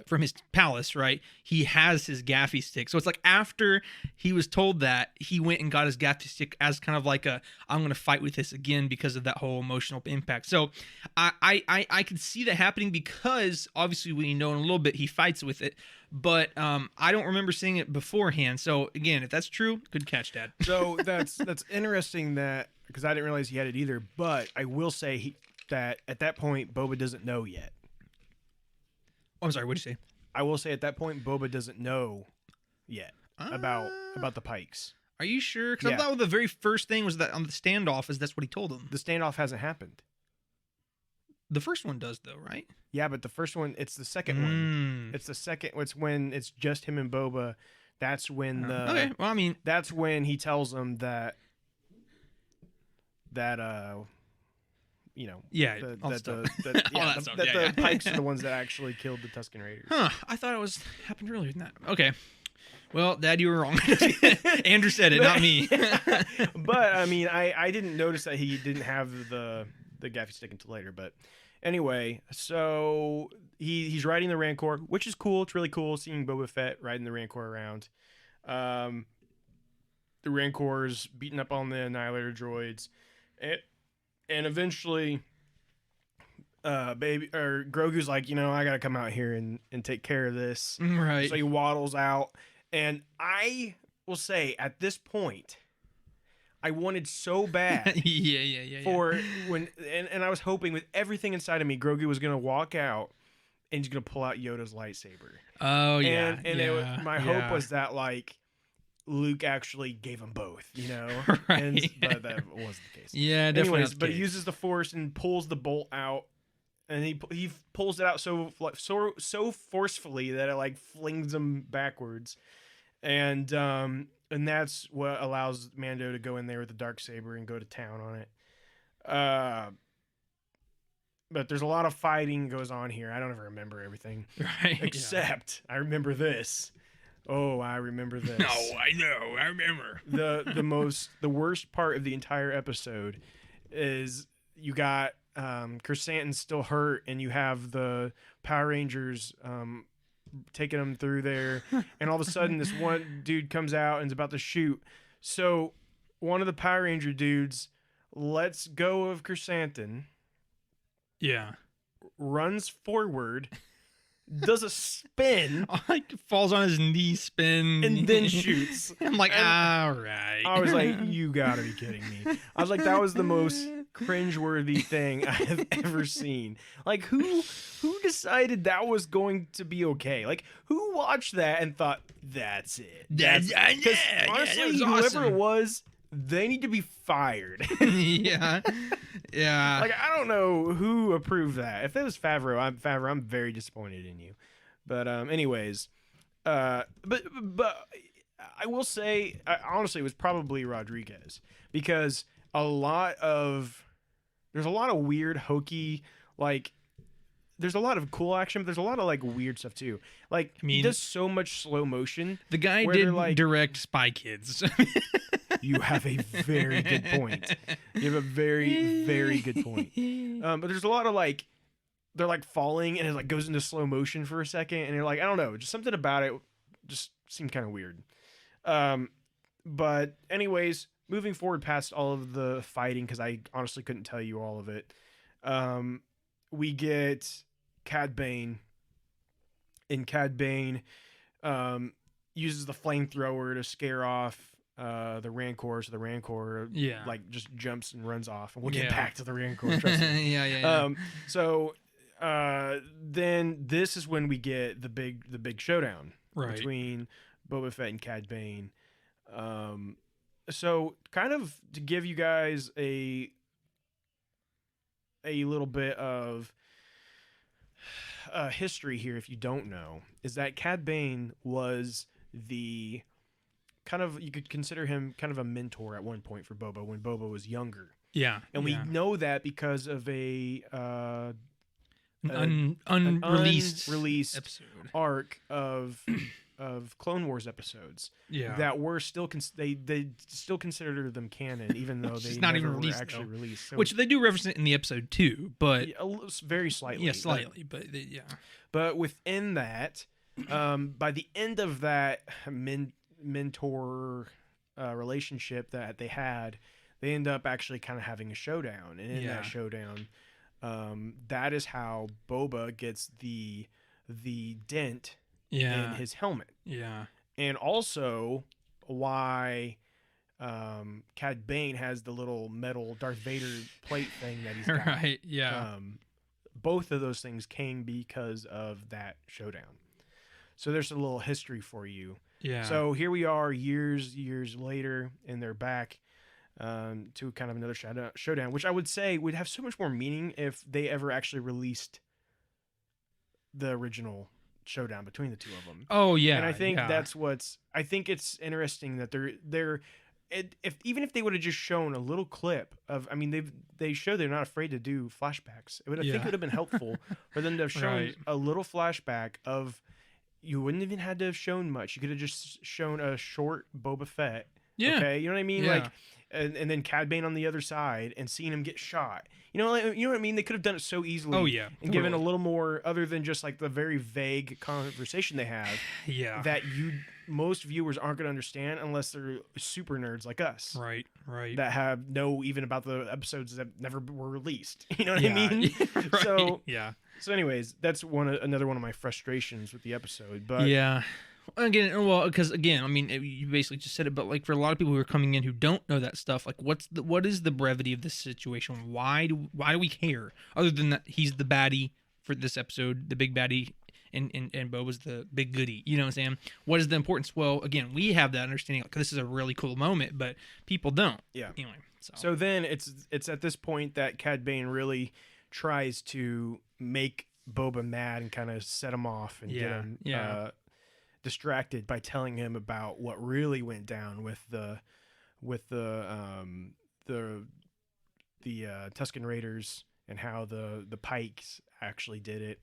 from his palace, right? He has his gaffy stick. So it's like after he was told that, he went and got his gaffy stick as kind of like I'm going to fight with this again because of that whole emotional impact. So I could see that happening because obviously we know in a little bit he fights with it. But I don't remember seeing it beforehand. So again, if that's true, good catch, Dad. So that's interesting because I didn't realize he had it either. But I will say that at that point, Boba doesn't know yet. Oh, I'm sorry. What'd you say? I will say at that point, Boba doesn't know yet about the Pikes. Are you sure? Because I thought the very first thing was that on the standoff that's what he told him. The standoff hasn't happened. The first one does though, right? Yeah, but the first one, it's the second one. It's the second. It's when it's just him and Boba. That's when Okay. Well, I mean, that's when he tells them that yeah, the, all that stuff. the All yeah, that stuff. that Yeah, the yeah. Pikes are the ones that actually killed the Tusken Raiders. Huh? I thought it happened earlier than that. Okay. Well, Dad, you were wrong. Andrew said it, not me. But I mean, I didn't notice that he didn't have the gaffy stick until later. But anyway, so he's riding the Rancor, which is cool. It's really cool seeing Boba Fett riding the Rancor around. The Rancor's beating up on the Annihilator droids, and eventually, Grogu's like, I gotta come out here and take care of this. Right. So he waddles out, and I will say at this point, I wanted so bad yeah. for when, and I was hoping with everything inside of me, Grogu was gonna walk out and he's gonna pull out Yoda's lightsaber. Oh yeah. And my hope was that like Luke actually gave them both, Right. but that wasn't the case. Yeah, definitely. Anyways, but he uses the Force and pulls the bolt out, and he pulls it out so forcefully that it like flings him backwards, and that's what allows Mando to go in there with the Darksaber and go to town on it. But there's a lot of fighting goes on here. I don't ever remember everything, right, except I remember this. Oh, I remember this. No, I know. I remember. The worst part of the entire episode is you got Chrysanthemum's still hurt, and you have the Power Rangers taking him through there, and all of a sudden this one dude comes out and is about to shoot. So one of the Power Ranger dudes lets go of Chrysanthemum, runs forward, does a spin, like falls on his knee, spin, and then shoots. I'm like, all right. I was like, you gotta be kidding me. I was like, that was the most cringeworthy thing I have ever seen. Like, who decided that was going to be okay? Like, who watched that and thought, that's it? Honestly, that was whoever awesome. it was, they need to be fired. yeah. Like, I don't know who approved that. If it was Favreau, I'm very disappointed in you. But anyways, but I will say, honestly, it was probably Rodriguez, because there's a lot of weird, hokey, like, there's a lot of cool action, but there's a lot of like weird stuff too. Like, he does so much slow motion. The guy did direct Spy Kids. You have a very good point. You have a very, very good point. But there's a lot of like, they're like falling and it like goes into slow motion for a second, and you're like, I don't know, just something about it just seemed kind of weird. But anyways, moving forward past all of the fighting, because I honestly couldn't tell you all of it. We get Cad Bane, and Cad Bane uses the flamethrower to scare off the Rancor, so the Rancor like just jumps and runs off, and we'll get back to the Rancor. Trust me. So then this is when we get the big showdown between Boba Fett and Cad Bane. So kind of to give you guys a little bit of history here, if you don't know, is that Cad Bane was the kind of, you could consider him kind of a mentor at one point for Boba when Boba was younger. Yeah. And we know that because of an unreleased episode arc of Clone Wars episodes that were still they still consider them canon, even though they not never even released, were actually released. So, which they do reference it in the episode too, but very slightly. Yeah, slightly, but But within that, by the end of that mentor relationship that they had, they end up actually kind of having a showdown, and in that showdown, that is how Boba gets the dent in his helmet. Yeah. And also why Cad Bane has the little metal Darth Vader plate thing that he's got. Right, yeah. Both of those things came because of that showdown. So there's a little history for you. Yeah. So here we are years later, and they're back. to kind of another showdown, which I would say would have so much more meaning if they ever actually released the original showdown between the two of them. Oh yeah, and I think yeah. that's what's. I think it's interesting that even if they would have just shown a little clip of, I mean, they show they're not afraid to do flashbacks. I think it would have been helpful for them to have shown Right. a little flashback of. You wouldn't even had to have shown much. You could have just shown a short Boba Fett. Yeah. Okay, you know what I mean? Yeah. Like, and then Cad Bane on the other side, and seeing him get shot. You know what I mean? They could have done it so easily. Oh yeah. And given a little more, other than just like the very vague conversation they have. Yeah. That most viewers aren't going to understand unless they're super nerds like us. Right. That know even about the episodes that never were released. You know what Yeah. I mean? Right. So yeah. So, anyways, that's another one of my frustrations with the episode. But yeah. Again, well, because again, I mean, you basically just said it, but like for a lot of people who are coming in who don't know that stuff, like what is the brevity of this situation? Why do we care? Other than that, he's the baddie for this episode, the big baddie, and Boba's the big goodie. You know what I'm saying? What is the importance? Well, again, we have that understanding. Like, this is a really cool moment, but people don't. Yeah. Anyway, so then it's at this point that Cad Bane really tries to make Boba mad and kind of set him off and get him distracted by telling him about what really went down with the Tusken Raiders and how the Pikes actually did it.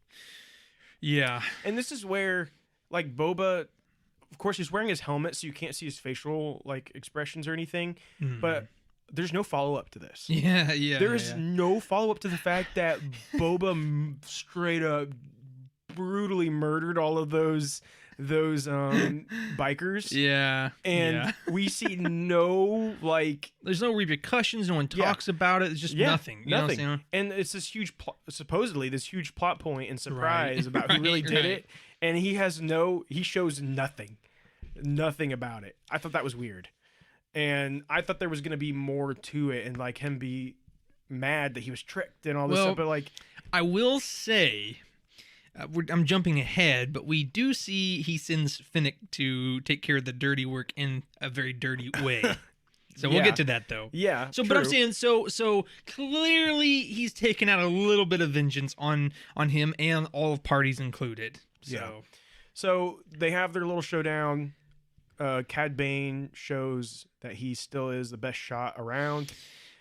Yeah. And this is where, like, Boba, of course, he's wearing his helmet, so you can't see his facial like expressions or anything, but there's no follow-up to this. Yeah. There is no follow-up to the fact that Boba straight up brutally murdered all of those bikers. Yeah. And we see no, like... There's no repercussions. No one talks about it. It's just nothing. You know what I'm saying? And it's this huge, supposedly, this huge plot point and surprise about who really did it. And he shows nothing about it. I thought that was weird. And I thought there was going to be more to it and like him be mad that he was tricked and all this stuff. But like, I will say, I'm jumping ahead, but we do see he sends Finnick to take care of the dirty work in a very dirty way. So we'll get to that though. Yeah. So, but I'm saying, so clearly he's taken out a little bit of vengeance on him and all parties included. So they have their little showdown. Cad Bane shows that he still is the best shot around.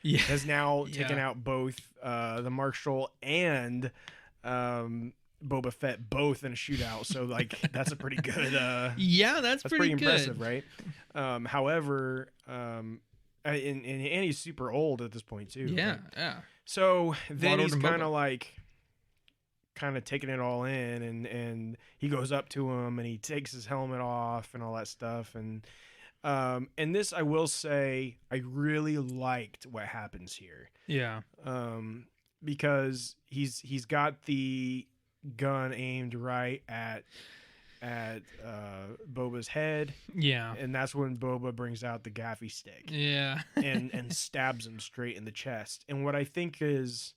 Yeah. Has now taken out both the Marshal and Boba Fett both in a shootout. So like that's a pretty good. That's pretty good. Impressive, right? However, and he's super old at this point too. Yeah. Right? Yeah. So then he's kind of taking it all in, and he goes up to him and he takes his helmet off and all that stuff, and this, I will say, I really liked what happens here. Yeah. Because he's got the gun aimed right at Boba's head. Yeah. And that's when Boba brings out the gaffy stick. Yeah. and stabs him straight in the chest. And what I think is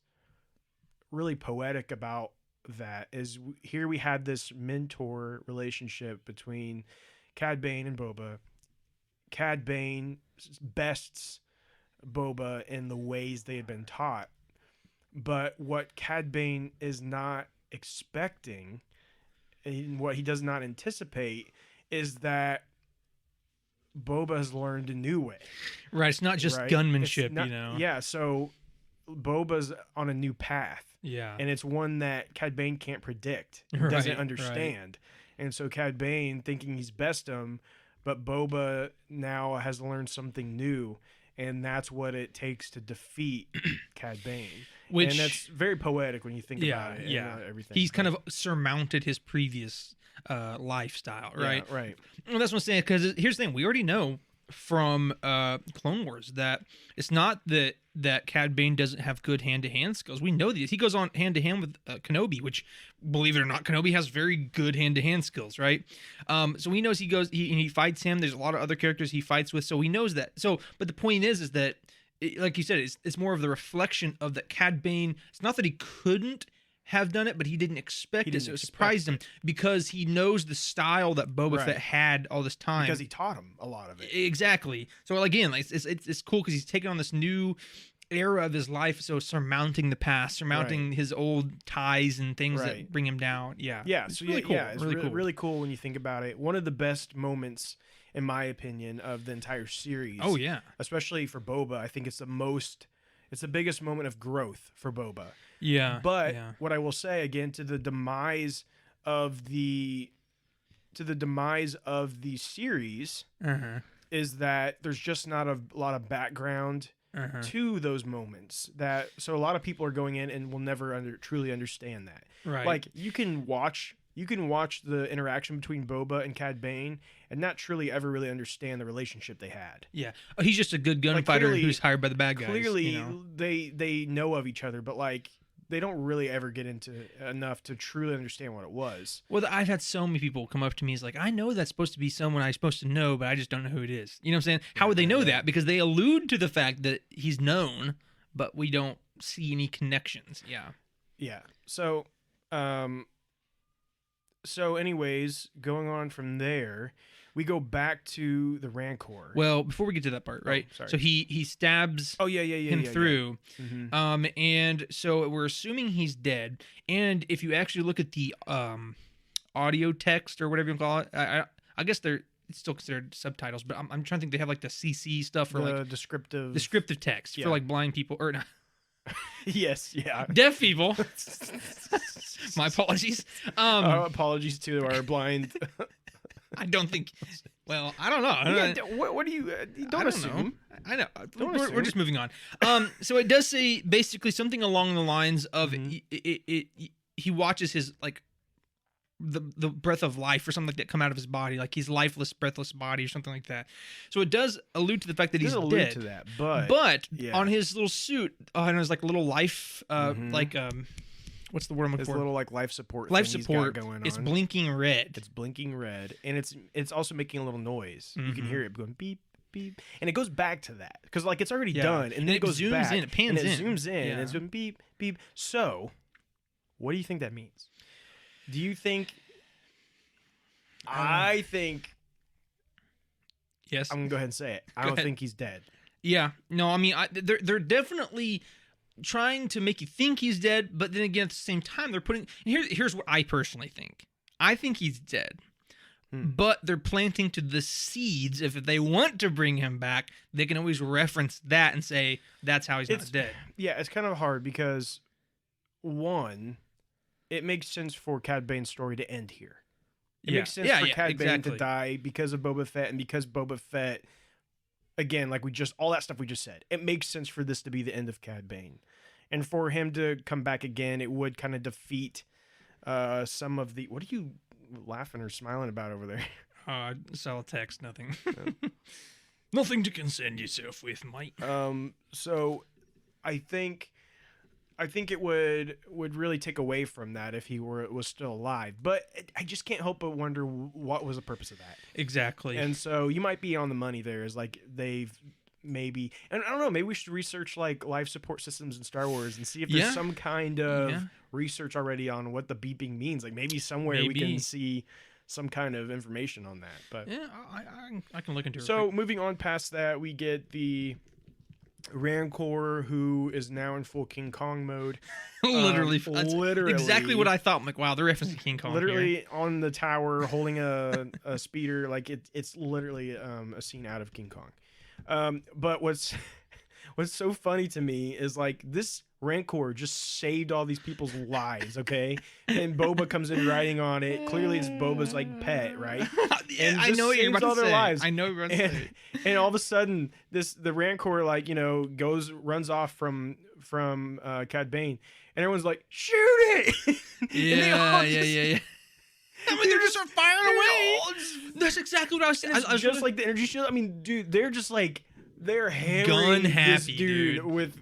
really poetic about that is here we had this mentor relationship between Cad Bane and Boba. Cad Bane bests Boba in the ways they had been taught. But what Cad Bane is not expecting and what he does not anticipate is that Boba has learned a new way. Right. It's not just gunmanship, you know? Yeah. So Boba's on a new path. Yeah. And it's one that Cad Bane can't predict. He doesn't understand. Right. And so Cad Bane, thinking he's best him, but Boba now has learned something new. And that's what it takes to defeat Cad Bane. And that's very poetic when you think about it. Yeah. And everything. He's kind of surmounted his previous lifestyle, right? Yeah, right. Well, that's what I'm saying. Because here's the thing. We already know from Clone Wars that it's not that Cad Bane doesn't have good hand-to-hand skills. We know these. He goes on hand-to-hand with Kenobi, which, believe it or not, Kenobi has very good hand-to-hand skills, right? So he knows he fights him. There's a lot of other characters he fights with, so he knows that. So, but the point is that, like you said, it's more of the reflection of that Cad Bane. It's not that he couldn't have done it, but he didn't expect it, so it expect surprised him because he knows the style that Boba Fett had all this time. Because he taught him a lot of it. Exactly. So again, like it's cool because he's taking on this new era of his life, so surmounting the past, surmounting his old ties and things that bring him down. Yeah. It's So really cool. it's really cool when you think about it. One of the best moments, in my opinion, of the entire series. Oh yeah. Especially for Boba, I think it's the biggest moment of growth for Boba. Yeah. But what I will say again, to the demise of the series, is that there's just not a lot of background to those moments. So a lot of people are going in and will never truly understand that. Right. Like you can watch the interaction between Boba and Cad Bane and not truly ever really understand the relationship they had. Yeah. Oh, he's just a good gunfighter who's hired by the bad guys. Clearly, they know of each other, but like they don't really ever get into enough to truly understand what it was. Well, I've had so many people come up to me. It's like, I know that's supposed to be someone I'm supposed to know, but I just don't know who it is. You know what I'm saying? How would they know that? Because they allude to the fact that he's known, but we don't see any connections. Yeah. Yeah. So, anyways, going on from there, we go back to the Rancor. Well, before we get to that part, right? Sorry. So he stabs him through. Mm-hmm. And so we're assuming he's dead. And if you actually look at the audio text or whatever you call it, I guess it's still considered subtitles, but I'm trying to think they have like the CC stuff for like descriptive text for like blind people or not. Yes, yeah. Deaf people. My apologies. Apologies to our blind. I don't think. Well, I don't know. What do you? Don't assume. I know. We're just moving on. So it does say basically something along the lines of he watches his like the breath of life or something like that come out of his body, like he's lifeless, breathless body or something like that. So it does allude to the fact that he's dead. To that, but on his little suit, and there's like a little life, like what's the word I'm looking for? His little like life support going on. It's blinking red. It's blinking red, and it's also making a little noise. You can hear it going beep beep, and it goes back to that because like it's already done, and then it goes zooms back, in, it pans and it in, zooms in, and it's going beep beep. So, what do you think that means? Do you think? I think. Yes. I'm gonna go ahead and say it. I don't think he's dead. Yeah. No. I mean, they're definitely trying to make you think he's dead, but then again, at the same time, they're putting. Here's what I personally think. I think he's dead, but they're planting to the seeds. If they want to bring him back, they can always reference that and say that's how he's not dead. Yeah, it's kind of hard because one, it makes sense for Cad Bane's story to end here. It makes sense for Cad Bane to die because of Boba Fett and because Boba Fett, again, like all that stuff we just said. It makes sense for this to be the end of Cad Bane. And for him to come back again, it would kind of defeat some of the... What are you laughing or smiling about over there? Sell text, nothing. Nothing to concern yourself with, mate. So I think it would really take away from that if he was still alive. But I just can't help but wonder what was the purpose of that. Exactly. And so you might be on the money there. Is like they've maybe, and I don't know, maybe we should research like life support systems in Star Wars and see if there's some kind of research already on what the beeping means. Like maybe somewhere we can see some kind of information on that. But yeah, I can look into it. So moving on past that, we get the Rancor, who is now in full King Kong mode. Literally exactly what I thought. I'm like, wow, they're referencing King Kong. Literally here. On the tower, holding a speeder. Like it's literally a scene out of King Kong. But what's so funny to me is like this Rancor just saved all these people's lives, okay? And Boba comes in riding on it. Clearly, it's Boba's like pet, right? And I know what you're about to say. Lives. I know you're about to say. And all of a sudden, the Rancor like runs off from Cad Bane, and everyone's like, shoot it! Yeah. I mean, they're just start firing away. That's exactly what I was saying. I was just like the energy shield. I mean, dude, they're just like. They're hammering gun happy, this dude. With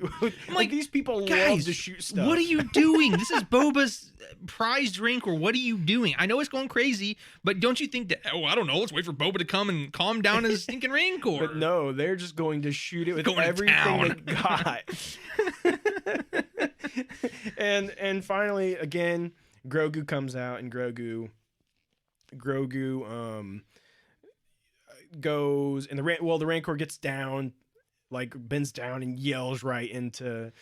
like these people love to shoot stuff. What are you doing? This is Boba's prized Rancor. What are you doing? I know it's going crazy, but don't you think that? Oh, I don't know. Let's wait for Boba to come and calm down his stinking Rancor. But no, they're just going to shoot it with everything they got. and finally, again, Grogu comes out, and Grogu goes, and the Rancor gets down, like bends down and yells right into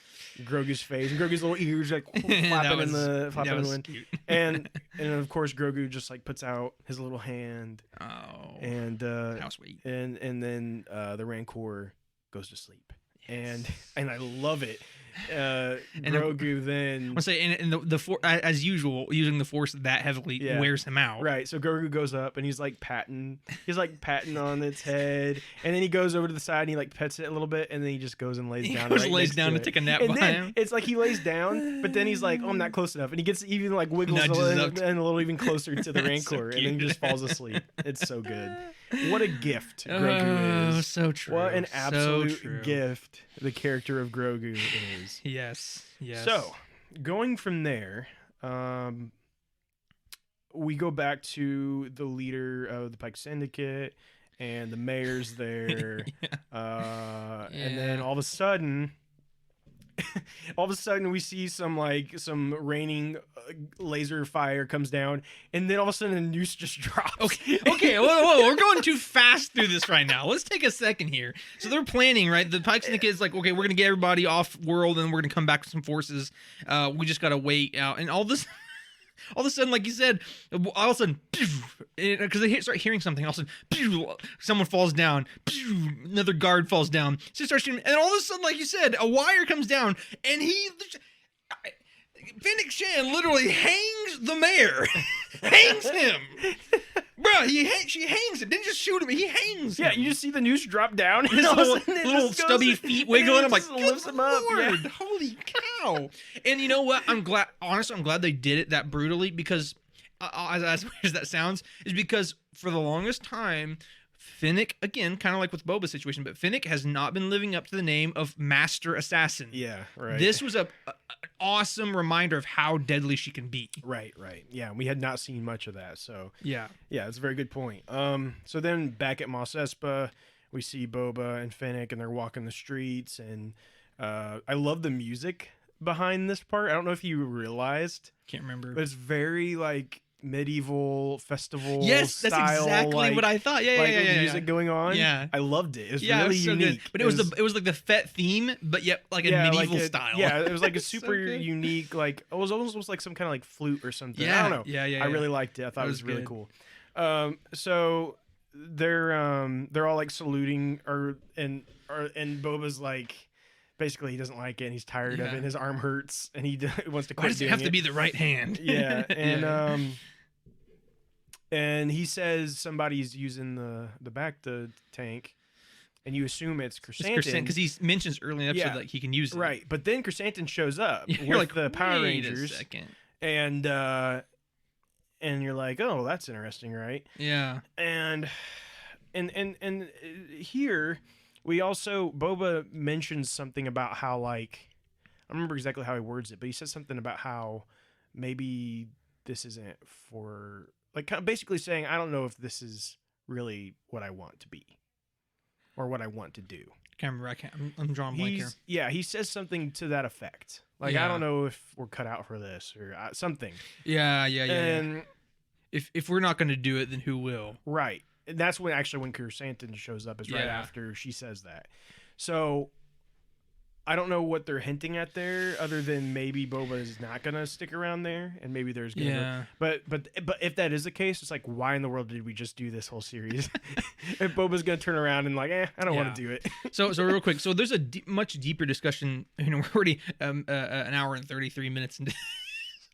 Grogu's face, and Grogu's little ears like flapping in the wind. Cute. and of course Grogu just like puts out his little hand. Oh, and how sweet. And then the Rancor goes to sleep. Yes. And I love it. Grogu then I'll say, and the as usual, using the Force that heavily wears him out. Right. So Grogu goes up and he's like patting on its head, and then he goes over to the side and he like pets it a little bit, and then he just goes and lays down. Lays down to take a nap behind him. It's like he lays down, but then he's like, "Oh, I'm not close enough," and he gets even like wiggles a little even closer to the Rancor, and then just falls asleep. It's so good. What a gift Grogu is. So true. What an absolute gift the character of Grogu is. Yes. So, going from there, we go back to the leader of the Pike Syndicate, and the mayor's there. And then all of a sudden we see some raining laser fire comes down, and then all of a sudden a noose just drops. Okay, whoa, we're going too fast through this right now. Let's take a second here. So they're planning, right? The Pike Syndicate is like, okay, we're gonna get everybody off world, and we're gonna come back with some forces. We just gotta wait out, and all this. All of a sudden, like you said, all of a sudden, because they start hearing something, all of a sudden, someone falls down, another guard falls down, so they start shooting, and all of a sudden, like you said, a wire comes down, and Fennec Shan literally hangs the mayor. Hangs him. Bro, she hangs him. Didn't just shoot him. He hangs him. Yeah, you just see the noose drop down. And his little stubby feet wiggling. I'm like, lifts him up. Yeah. Holy cow. And you know what? I'm glad they did it that brutally, because as weird as that sounds, is because for the longest time, Fennec, again, kind of like with Boba's situation, but Fennec has not been living up to the name of Master Assassin. Yeah, right. This was an awesome reminder of how deadly she can be. Right. Yeah, we had not seen much of that, so yeah, it's a very good point. So then back at Mos Espa, we see Boba and Fennec, and they're walking the streets, and I love the music behind this part. I don't know if you realized. Can't remember. But it's very like medieval festival yes, that's style, exactly what I thought. Yeah, music going on. Yeah, I loved it. It was really so unique. Good. But it was like the Fett theme, but yet like a medieval style. Yeah, it was like a super unique, like it was almost like some kind of like flute or something. Yeah, I don't know. Yeah. I really liked it. I thought it was really cool. So they're all like saluting, and Boba's like, basically he doesn't like it, and he's tired of it, and his arm hurts, and he wants to quit. Why does it have to be the right hand? Yeah, and and he says somebody's using the Bacta tank, and you assume it's Chrysanthemum, because he mentions early in the episode that he can use it. Right, but then Chrysanthemum shows up with like, the Power wait Rangers, a second. and you're like, oh, that's interesting, right? Yeah, and here we also, Boba mentions something about how, like, I don't remember exactly how he words it, but he says something about how maybe this isn't for, like, kind of basically saying, I don't know if this is really what I want to be or what I want to do. Can't remember. I'm drawing blank here. Yeah, he says something to that effect. Like, I don't know if we're cut out for this or something. Yeah. And if we're not going to do it, then who will? Right. And that's when Chrysanthemum shows up, is right after she says that. So I don't know what they're hinting at there, other than maybe Boba is not gonna stick around there, and maybe there's gonna. But if that is the case, it's like, why in the world did we just do this whole series? If Boba's gonna turn around and like, I don't want to do it. So real quick, so there's a much deeper discussion. We're already an hour and 33 minutes into.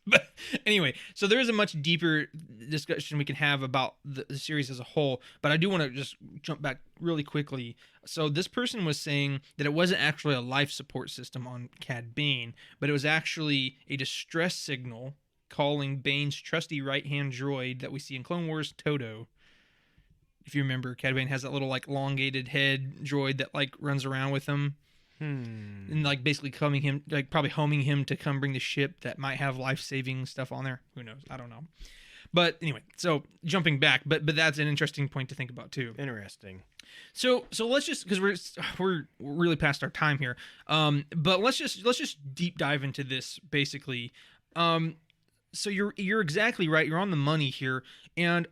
But anyway, so there is a much deeper discussion we can have about the series as a whole, but I do want to just jump back really quickly. So this person was saying that it wasn't actually a life support system on Cad Bane, but it was actually a distress signal calling Bane's trusty right-hand droid that we see in Clone Wars, Toto. If you remember, Cad Bane has that little like elongated head droid that like runs around with him. And like basically probably homing him to come bring the ship that might have life-saving stuff on there. Who knows? I don't know. But anyway, so jumping back, but that's an interesting point to think about too. Interesting. So let's just, because we're really past our time here. But let's just deep dive into this basically. So you're exactly right. You're on the money here, and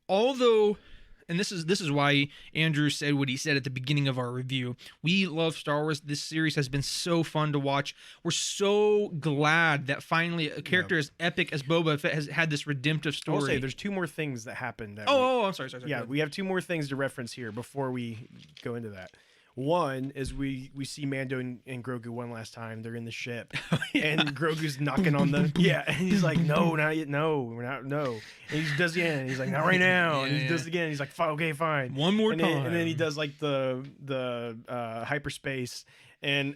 although. And this is why Andrew said what he said at the beginning of our review. We love Star Wars. This series has been so fun to watch. We're so glad that finally a character as epic as Boba Fett has had this redemptive story. I'll say there's two more things that happened. I'm sorry. Yeah, we have two more things to reference here before we go into that. One is we see Mando and Grogu one last time. They're in the ship, and Grogu's knocking on the and he's like, "No, not yet. No, we're not. No." And he does it again. And he's like, "Not right now." And he does it again. He's like, "Okay, fine. One more time." And then he does like the hyperspace, and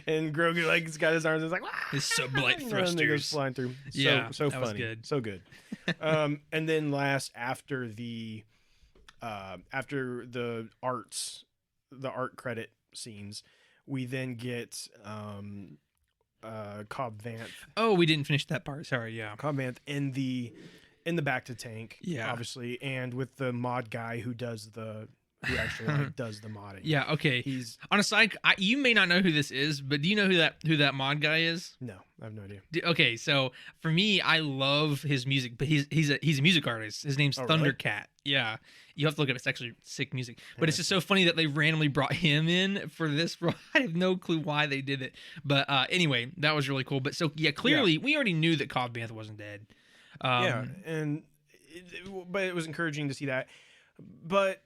and Grogu like has got his arms. It's like his sublight thrusters. And he goes flying through. So funny. Was good. So good. And then last after the arts. The art credit scenes, we then get Cobb Vanth. Oh, we didn't finish that part. Sorry, yeah. Cobb Vanth in the back to tank, obviously, and with the mod guy who actually does the modding. Yeah, okay. He's on a side. You may not know who this is, but do you know who that mod guy is? No, I have no idea. Okay, so for me, I love his music, but he's a music artist. His name's Thundercat. Really? Yeah, you have to look at it. It's actually sick music, but it's just so funny that they randomly brought him in for this role. I have no clue why they did it, but anyway, that was really cool. But so clearly we already knew that Cobb Vanth wasn't dead. But it was encouraging to see that. But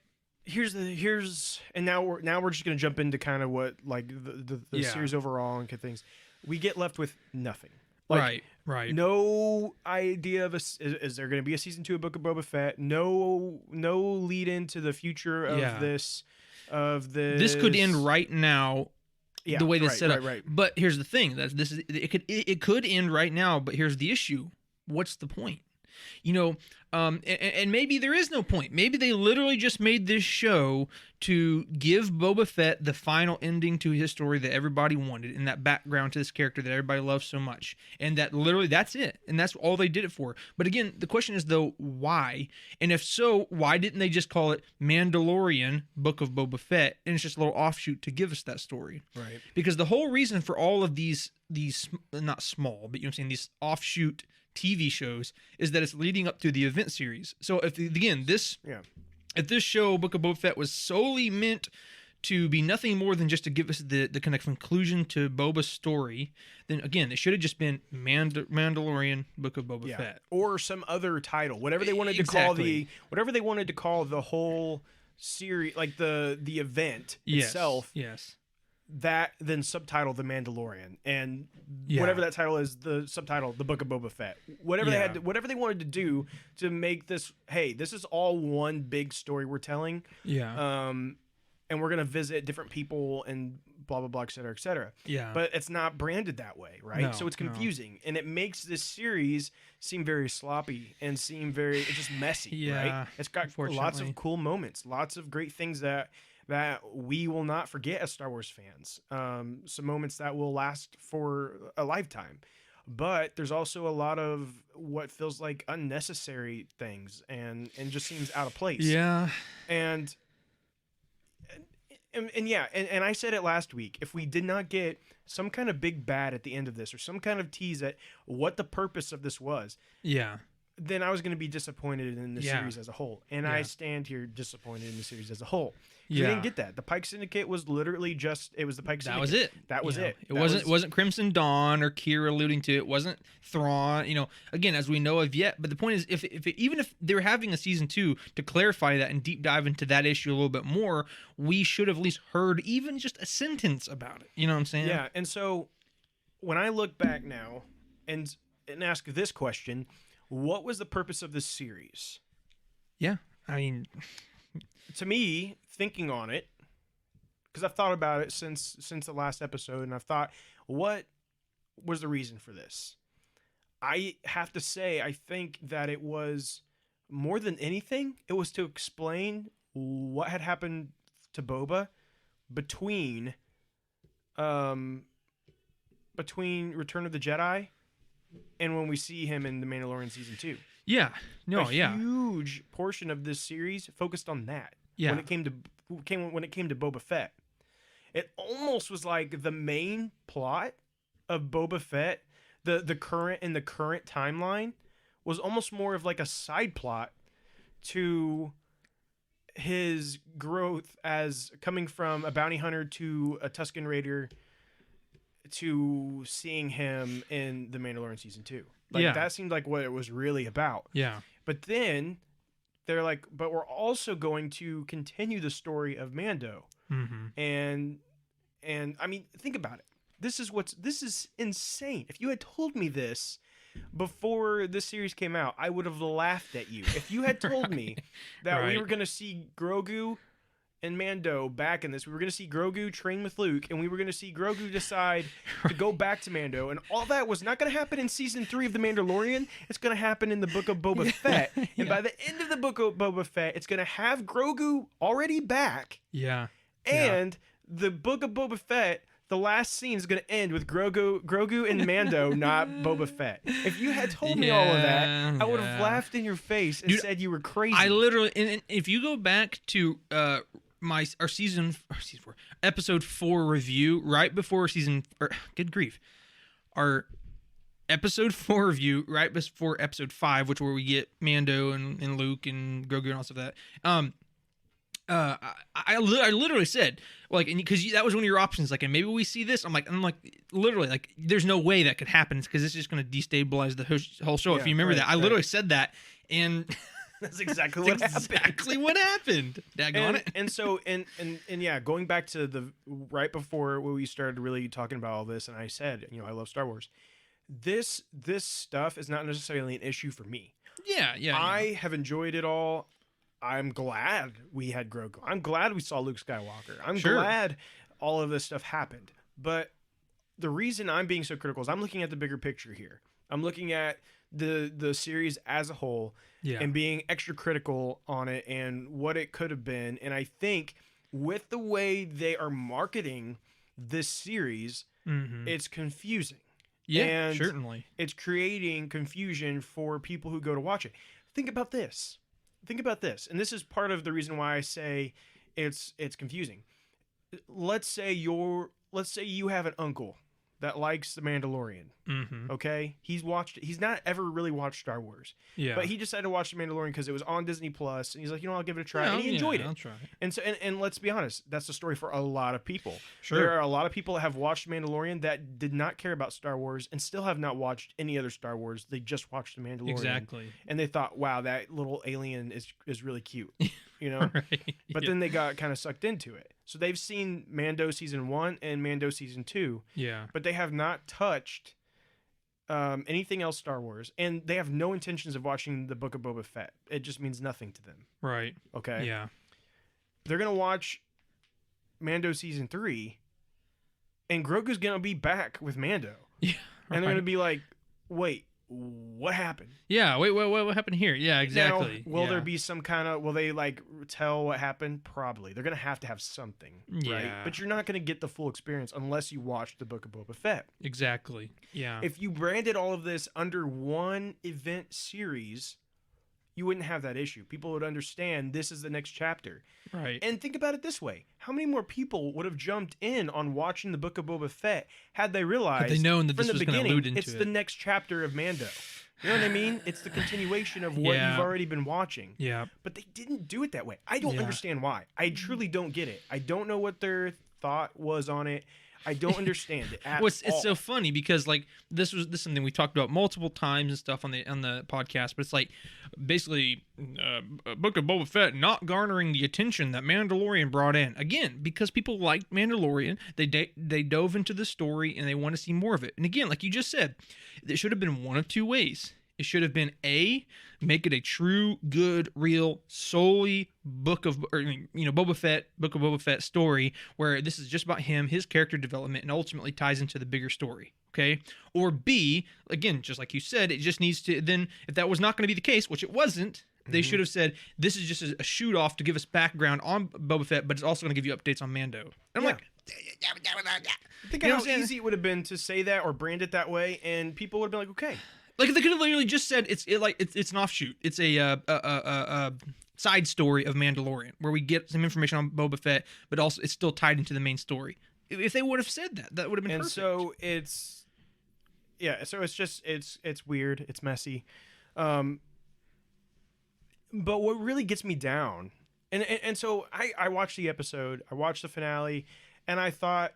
now we're just gonna jump into kind of what like the series overall and things. We get left with nothing. Like, right. No idea of is there going to be a season 2 of Book of Boba Fett? No lead into the future of this. This could end right now. Yeah, the way this set up. Right. But here's the thing: it could end right now. But here's the issue: what's the point? And maybe there is no point. Maybe they literally just made this show to give Boba Fett the final ending to his story that everybody wanted, and that background to this character that everybody loves so much. And that literally, that's it. And that's all they did it for. But again, the question is, though, why? And if so, why didn't they just call it Mandalorian, Book of Boba Fett, and it's just a little offshoot to give us that story? Right. Because the whole reason for all of these not small, but these offshoot TV shows is that it's leading up to the event series. So if this show Book of Boba Fett was solely meant to be nothing more than just to give us the kind of conclusion to Boba's story, then again it should have just been Mandalorian Book of Boba Fett or some other title, whatever they wanted to call the whole series, like the event itself. Yes. That then subtitle The Mandalorian, and whatever that title is, the subtitle The Book of Boba Fett. Whatever they wanted to do to make this, hey, this is all one big story we're telling. Yeah. And we're gonna visit different people and blah blah blah, et cetera, et cetera. Yeah. But it's not branded that way, right? No, so it's confusing, and it makes this series seem very sloppy and it's just messy, right? It's got lots of cool moments, lots of great things that we will not forget as Star Wars fans. Some moments that will last for a lifetime. But there's also a lot of what feels like unnecessary things and just seems out of place. Yeah. And I said it last week. If we did not get some kind of big bad at the end of this, or some kind of tease at what the purpose of this was, then I was going to be disappointed in the series as a whole. And I stand here disappointed in the series as a whole. We didn't get that. The Pike Syndicate was literally it was the Pike Syndicate. That was it. It wasn't Crimson Dawn or Kira alluding to it. It wasn't Thrawn, again, as we know of yet. But the point is, even if they were having a season 2 to clarify that and deep dive into that issue a little bit more, we should have at least heard even just a sentence about it. You know what I'm saying? Yeah. And so when I look back now and ask this question, what was the purpose of this series? Yeah. I mean, to me, thinking on it, because I've thought about it since the last episode, and I've thought, what was the reason for this? I have to say, I think that it was, more than anything, it was to explain what had happened to Boba between Return of the Jedi and when we see him in The Mandalorian Season 2. Yeah. No. A Yeah. huge portion of this series focused on that. Yeah. When it came to Boba Fett, it almost was like the main plot of Boba Fett, the current timeline, was almost more of like a side plot to his growth as coming from a bounty hunter to a Tusken Raider to seeing him in The Mandalorian season 2. Like that seemed like what it was really about. Yeah. But then they're like, but we're also going to continue the story of Mando. Mm-hmm. And I mean, think about it. This is insane. If you had told me this before this series came out, I would have laughed at you. If you had told me that we were going to see Grogu and Mando back in this, we were going to see Grogu train with Luke, and we were going to see Grogu decide to go back to Mando, and all that was not going to happen in season 3 of The Mandalorian. It's going to happen in the Book of Boba Fett. And by the end of the Book of Boba Fett, it's going to have Grogu already back. Yeah. And the Book of Boba Fett, the last scene is going to end with Grogu and Mando, not Boba Fett. If you had told me all of that, I would have laughed in your face and said you were crazy. I literally, and if you go back to our season 4, episode 4 review, right before good grief, our episode 4 review, right before episode 5, which where we get Mando and Luke and Grogu and all of that. I literally said, like, because that was one of your options, like, and maybe we see this. I'm like, literally, like, there's no way that could happen because it's just going to destabilize the whole show. If you remember that, I literally said that, and that's exactly what happened. Exactly what happened. Daggone it. And so, and yeah, going back to the right before we started really talking about all this, and I said, I love Star Wars. This stuff is not necessarily an issue for me. Yeah. I have enjoyed it all. I'm glad we had Grogu. I'm glad we saw Luke Skywalker. I'm glad all of this stuff happened. But the reason I'm being so critical is I'm looking at the bigger picture here. I'm looking at the series as a whole and being extra critical on it and what it could have been. And I think with the way they are marketing this series, it's confusing. Yeah, and certainly. It's creating confusion for people who go to watch it. Think about this. And this is part of the reason why I say it's confusing. Let's say you have an uncle that likes The Mandalorian. Okay, he's not ever really watched Star Wars. Yeah, but he decided to watch The Mandalorian because it was on Disney Plus, and he's like, I'll give it a try, and he enjoyed it. I'll try. And so, and let's be honest, that's the story for a lot of people. Sure, there are a lot of people that have watched Mandalorian that did not care about Star Wars and still have not watched any other Star Wars. They just watched The Mandalorian, exactly, and they thought, wow, that little alien is really cute, Right. But then they got kind of sucked into it. So they've seen Mando season 1 and Mando season 2. Yeah. But they have not touched anything else Star Wars, and they have no intentions of watching the Book of Boba Fett. It just means nothing to them. Right. Okay. Yeah. They're gonna watch Mando season 3, and Grogu's gonna be back with Mando. Yeah. And they're gonna be like, wait, what happened? Yeah, wait, what happened here? Yeah, exactly. Now, will there be some kind of, will they like tell what happened? Probably. They're going to have something, right? But you're not going to get the full experience unless you watch the Book of Boba Fett. Exactly. Yeah. If you branded all of this under one event series, you wouldn't have that issue. People would understand this is the next chapter. Right. And think about it this way. How many more people would have jumped in on watching the Book of Boba Fett had they realized had they known that from this was the going to beginning allude into it's it? the next chapter of Mando? You know what I mean? It's the continuation of what you've already been watching. Yeah. But they didn't do it that way. I don't understand why. I truly don't get it. I don't know what their thought was on it. I don't understand it at all. It's so funny because like this is something we talked about multiple times and stuff on the podcast, but it's like basically Book of Boba Fett not garnering the attention that Mandalorian brought in again because people liked Mandalorian. They dove into the story and they want to see more of it. And again, like you just said, it should have been one of two ways. It should have been make it a true, good, real, solely Book of Boba Fett story where this is just about him, his character development, and ultimately ties into the bigger story. Okay, or B, again, just like you said, it just needs to. Then, if that was not going to be the case, which it wasn't, they should have said this is just a shoot off to give us background on Boba Fett, but it's also going to give you updates on Mando. And I'm like. Think how easy it would have been to say that or brand it that way, and people would have been like, okay. Like they could have literally just said it's an offshoot. It's a side story of Mandalorian where we get some information on Boba Fett, but also it's still tied into the main story. If they would have said that, that would have been perfect. So it's just it's weird, it's messy, but what really gets me down, and so I watched the episode, I watched the finale, and I thought,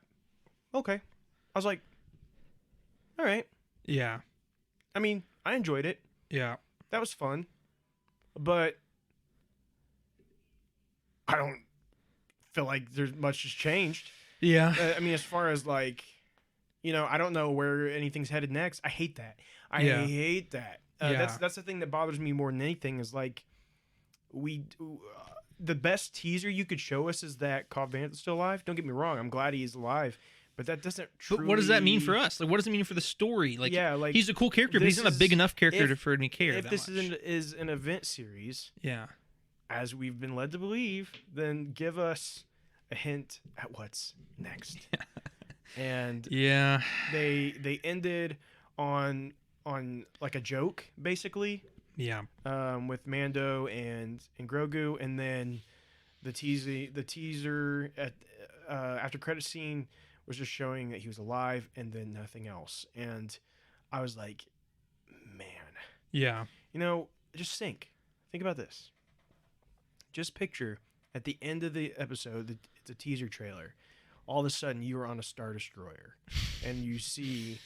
okay, I was like, all right, yeah, I mean, I enjoyed it, yeah, that was fun, but I don't feel like there's much has changed. yeah. I mean, as far as like, I don't know where anything's headed next. I hate that. I hate that. That's the thing that bothers me more than anything is like, the best teaser you could show us is that Cad Bane is still alive. Don't get me wrong. I'm glad he's alive, but that doesn't truly... But what does that mean for us? Like, what does it mean for the story? Like, he's a cool character, but he's not a big enough character for me to care if that this much. is an event series, as we've been led to believe, then give us a hint at what's next. And they ended on like a joke, basically. Yeah. With Mando and Grogu, and then the teaser at after credit scene was just showing that he was alive, and then nothing else. And I was like, man. Yeah. Just think about this. Just picture at the end of the episode, it's a teaser trailer. All of a sudden, you are on a Star Destroyer, and you see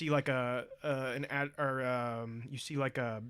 like an ad, or you see like a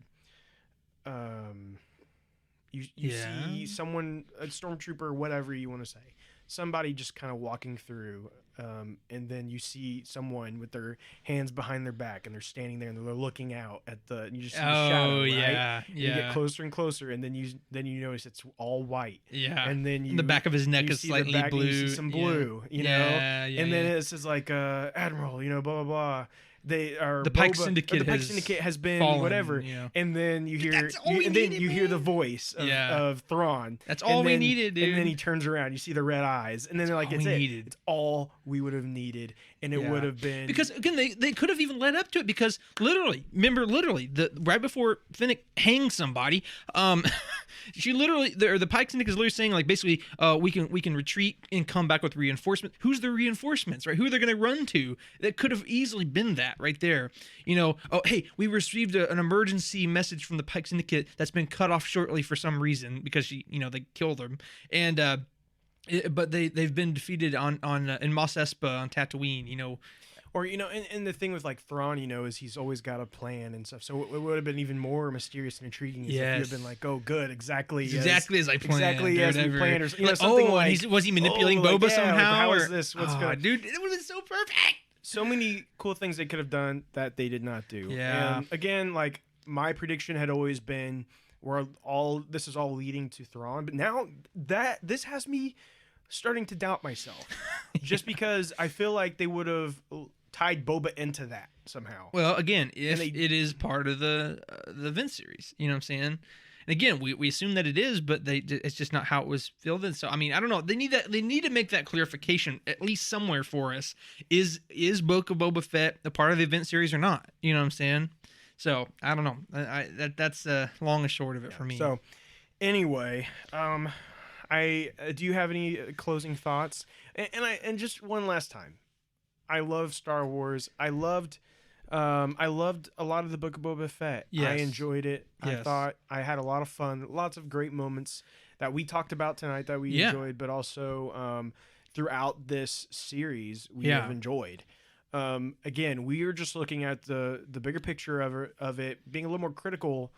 you see someone, a stormtrooper, whatever you want to say, somebody just kind of walking through, and then you see someone with their hands behind their back, and they're standing there, and they're looking out at and you just see the shadow, right? Yeah. You get closer and closer, and then you notice it's all white. Yeah. And then the back of his neck is slightly blue. You see some blue, Yeah, and then it says like Admiral, blah blah blah. They are the Pike Syndicate. The Pike Syndicate has been fallen, whatever, and then you hear, you hear the voice of Thrawn. That's all we needed, dude. And then he turns around, you see the red eyes, and then they're like, "It's it. It's all we would have needed," and it would have been because again they could have even led up to it because literally right before Finnick hangs somebody, she literally the Pike Syndicate is literally saying like basically we can retreat and come back with reinforcements. Who's the reinforcements, right? Who are they going to run to? That could have easily been that right there. Oh hey, we received an emergency message from the Pike Syndicate that's been cut off shortly for some reason because they killed him, and but they've been defeated on in Mos Espa on Tatooine. Or and the thing with like Thrawn, is he's always got a plan and stuff. So it would have been even more mysterious and intriguing if you had been like, "Oh, good, exactly as I planned, exactly as we planned." Or something like, was he manipulating Boba somehow? How is this? What's going on, dude? It would have been so perfect. So many cool things they could have done that they did not do. Yeah. And again, like my prediction had always been, this is all leading to Thrawn, but now that this has me starting to doubt myself, just because I feel like they would have tied Boba into that somehow. Well, again, if it is part of the event series, you know what I'm saying? And again, we assume that it is, but it's just not how it was filled in. So I mean, I don't know. They need to make that clarification at least somewhere for us. Is Book of Boba Fett a part of the event series or not? You know what I'm saying? So I don't know. That's long and short of it for me. So anyway, do you have any closing thoughts? And just one last time, I love Star Wars. I loved a lot of the Book of Boba Fett. Yes. I enjoyed it. Yes. I thought I had a lot of fun. Lots of great moments that we talked about tonight that we enjoyed, but also throughout this series we have enjoyed. Again, we are just looking at the bigger picture of it, being a little more critical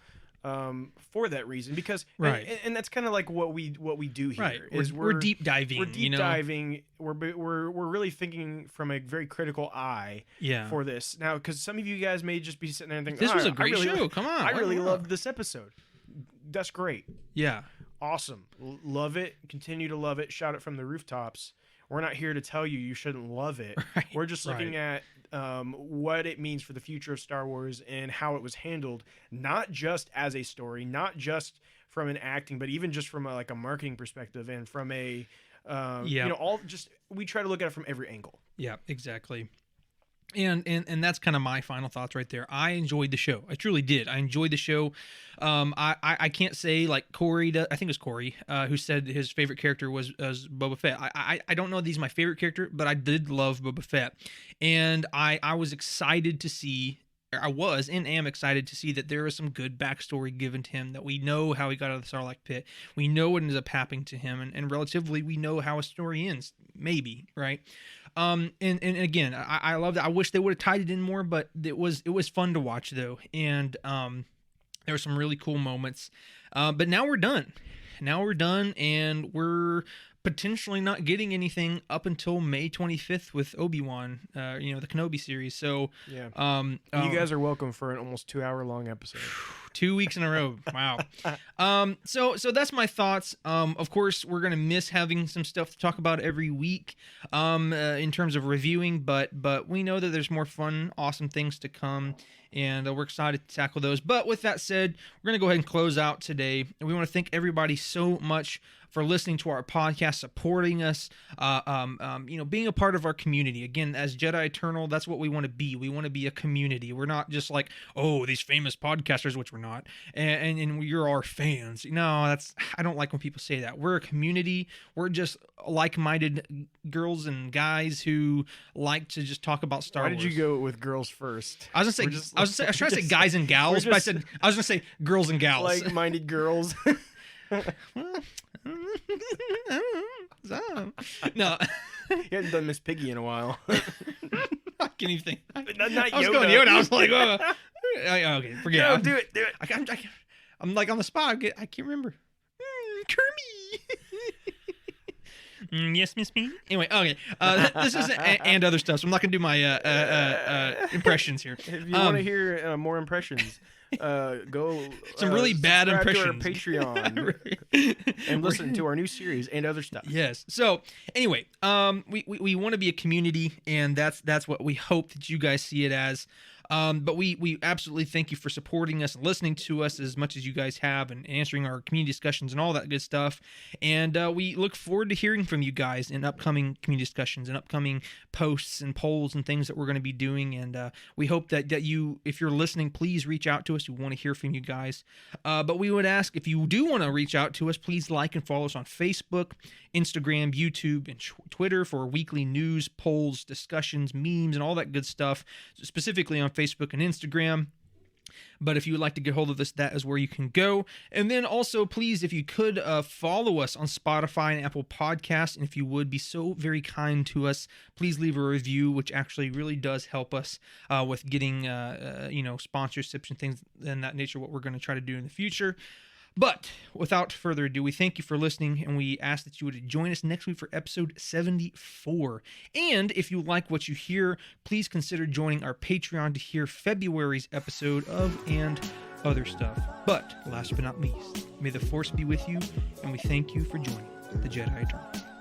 for that reason, because and that's kind of like what we do here. Right. Is we're deep diving. We're deep diving. We're really thinking from a very critical eye for this now, because some of you guys may just be sitting there and thinking, this was a great show. Come on, I really loved this episode. That's great. Yeah, awesome. Love it. Continue to love it. Shout it from the rooftops. We're not here to tell you shouldn't love it. Right. We're just looking at what it means for the future of Star Wars and how it was handled, not just as a story, not just from an acting, but even just from a marketing perspective and from a we try to look at it from every angle. Yeah, exactly. And that's kind of my final thoughts right there. I enjoyed the show. I truly did. I enjoyed the show. I can't say like Corey does. I think it was Corey who said his favorite character was Boba Fett. I don't know if he's my favorite character, but I did love Boba Fett, and I was excited to see. I was and am excited to see that there is some good backstory given to him, that we know how he got out of the Sarlacc pit. We know what ends up happening to him, and relatively we know how his story ends, maybe, right? And again, I love that. I wish they would have tied it in more, but it was fun to watch though. And there were some really cool moments. But now we're done. And we're potentially not getting anything up until May 25th with Obi-Wan, the Kenobi series. So yeah, you guys are welcome for an almost 2-hour long episode. 2 weeks in a row. Wow. So that's my thoughts. Of course, we're gonna miss having some stuff to talk about every week, in terms of reviewing, but we know that there's more fun, awesome things to come, and we're excited to tackle those. But with that said, we're gonna go ahead and close out today. And we want to thank everybody so much for listening to our podcast, supporting us, being a part of our community. Again, as Jedi Eternal, that's what we want to be. We want to be a community. We're not just like, oh, these famous podcasters, which we're not, and you're our fans. No, I don't like when people say that. We're a community. We're just like-minded girls and guys who like to just talk about Star Wars. Why did you go with girls first? I was trying to say guys and gals, but I was gonna say girls and gals. Like-minded girls. No, you hadn't done Miss Piggy in a while. I can't even think. Not Yoda. I was going Yoda. I was like, oh. Okay, forget it. No, do it. I'm like on the spot. I can't remember. Kirby. Yes, Miss Piggy. Anyway, okay. This is and other stuff. So I'm not gonna do my impressions here. If you want to hear more impressions, go some really bad impressions to our Patreon and listen to our new series and other stuff. Yes. So anyway, we want to be a community, and that's what we hope that you guys see it as. But we absolutely thank you for supporting us and listening to us as much as you guys have, and answering our community discussions and all that good stuff. And we look forward to hearing from you guys in upcoming community discussions and upcoming posts and polls and things that we're going to be doing. And we hope that you, if you're listening, please reach out to us. We want to hear from you guys. But we would ask, if you do want to reach out to us, please like and follow us on Facebook, Instagram, YouTube, and Twitter for weekly news, polls, discussions, memes, and all that good stuff, specifically on Facebook and Instagram. But if you would like to get hold of us, that is where you can go. And then also, please, if you could follow us on Spotify and Apple Podcasts, and if you would be so very kind to us, please leave a review, which actually really does help us with getting sponsorships and things in that nature, what we're going to try to do in the future. But without further ado, we thank you for listening, and we ask that you would join us next week for episode 74. And if you like what you hear, please consider joining our Patreon to hear February's episode of And Other Stuff. But last but not least, may the Force be with you, and we thank you for joining the Jedi Eternal.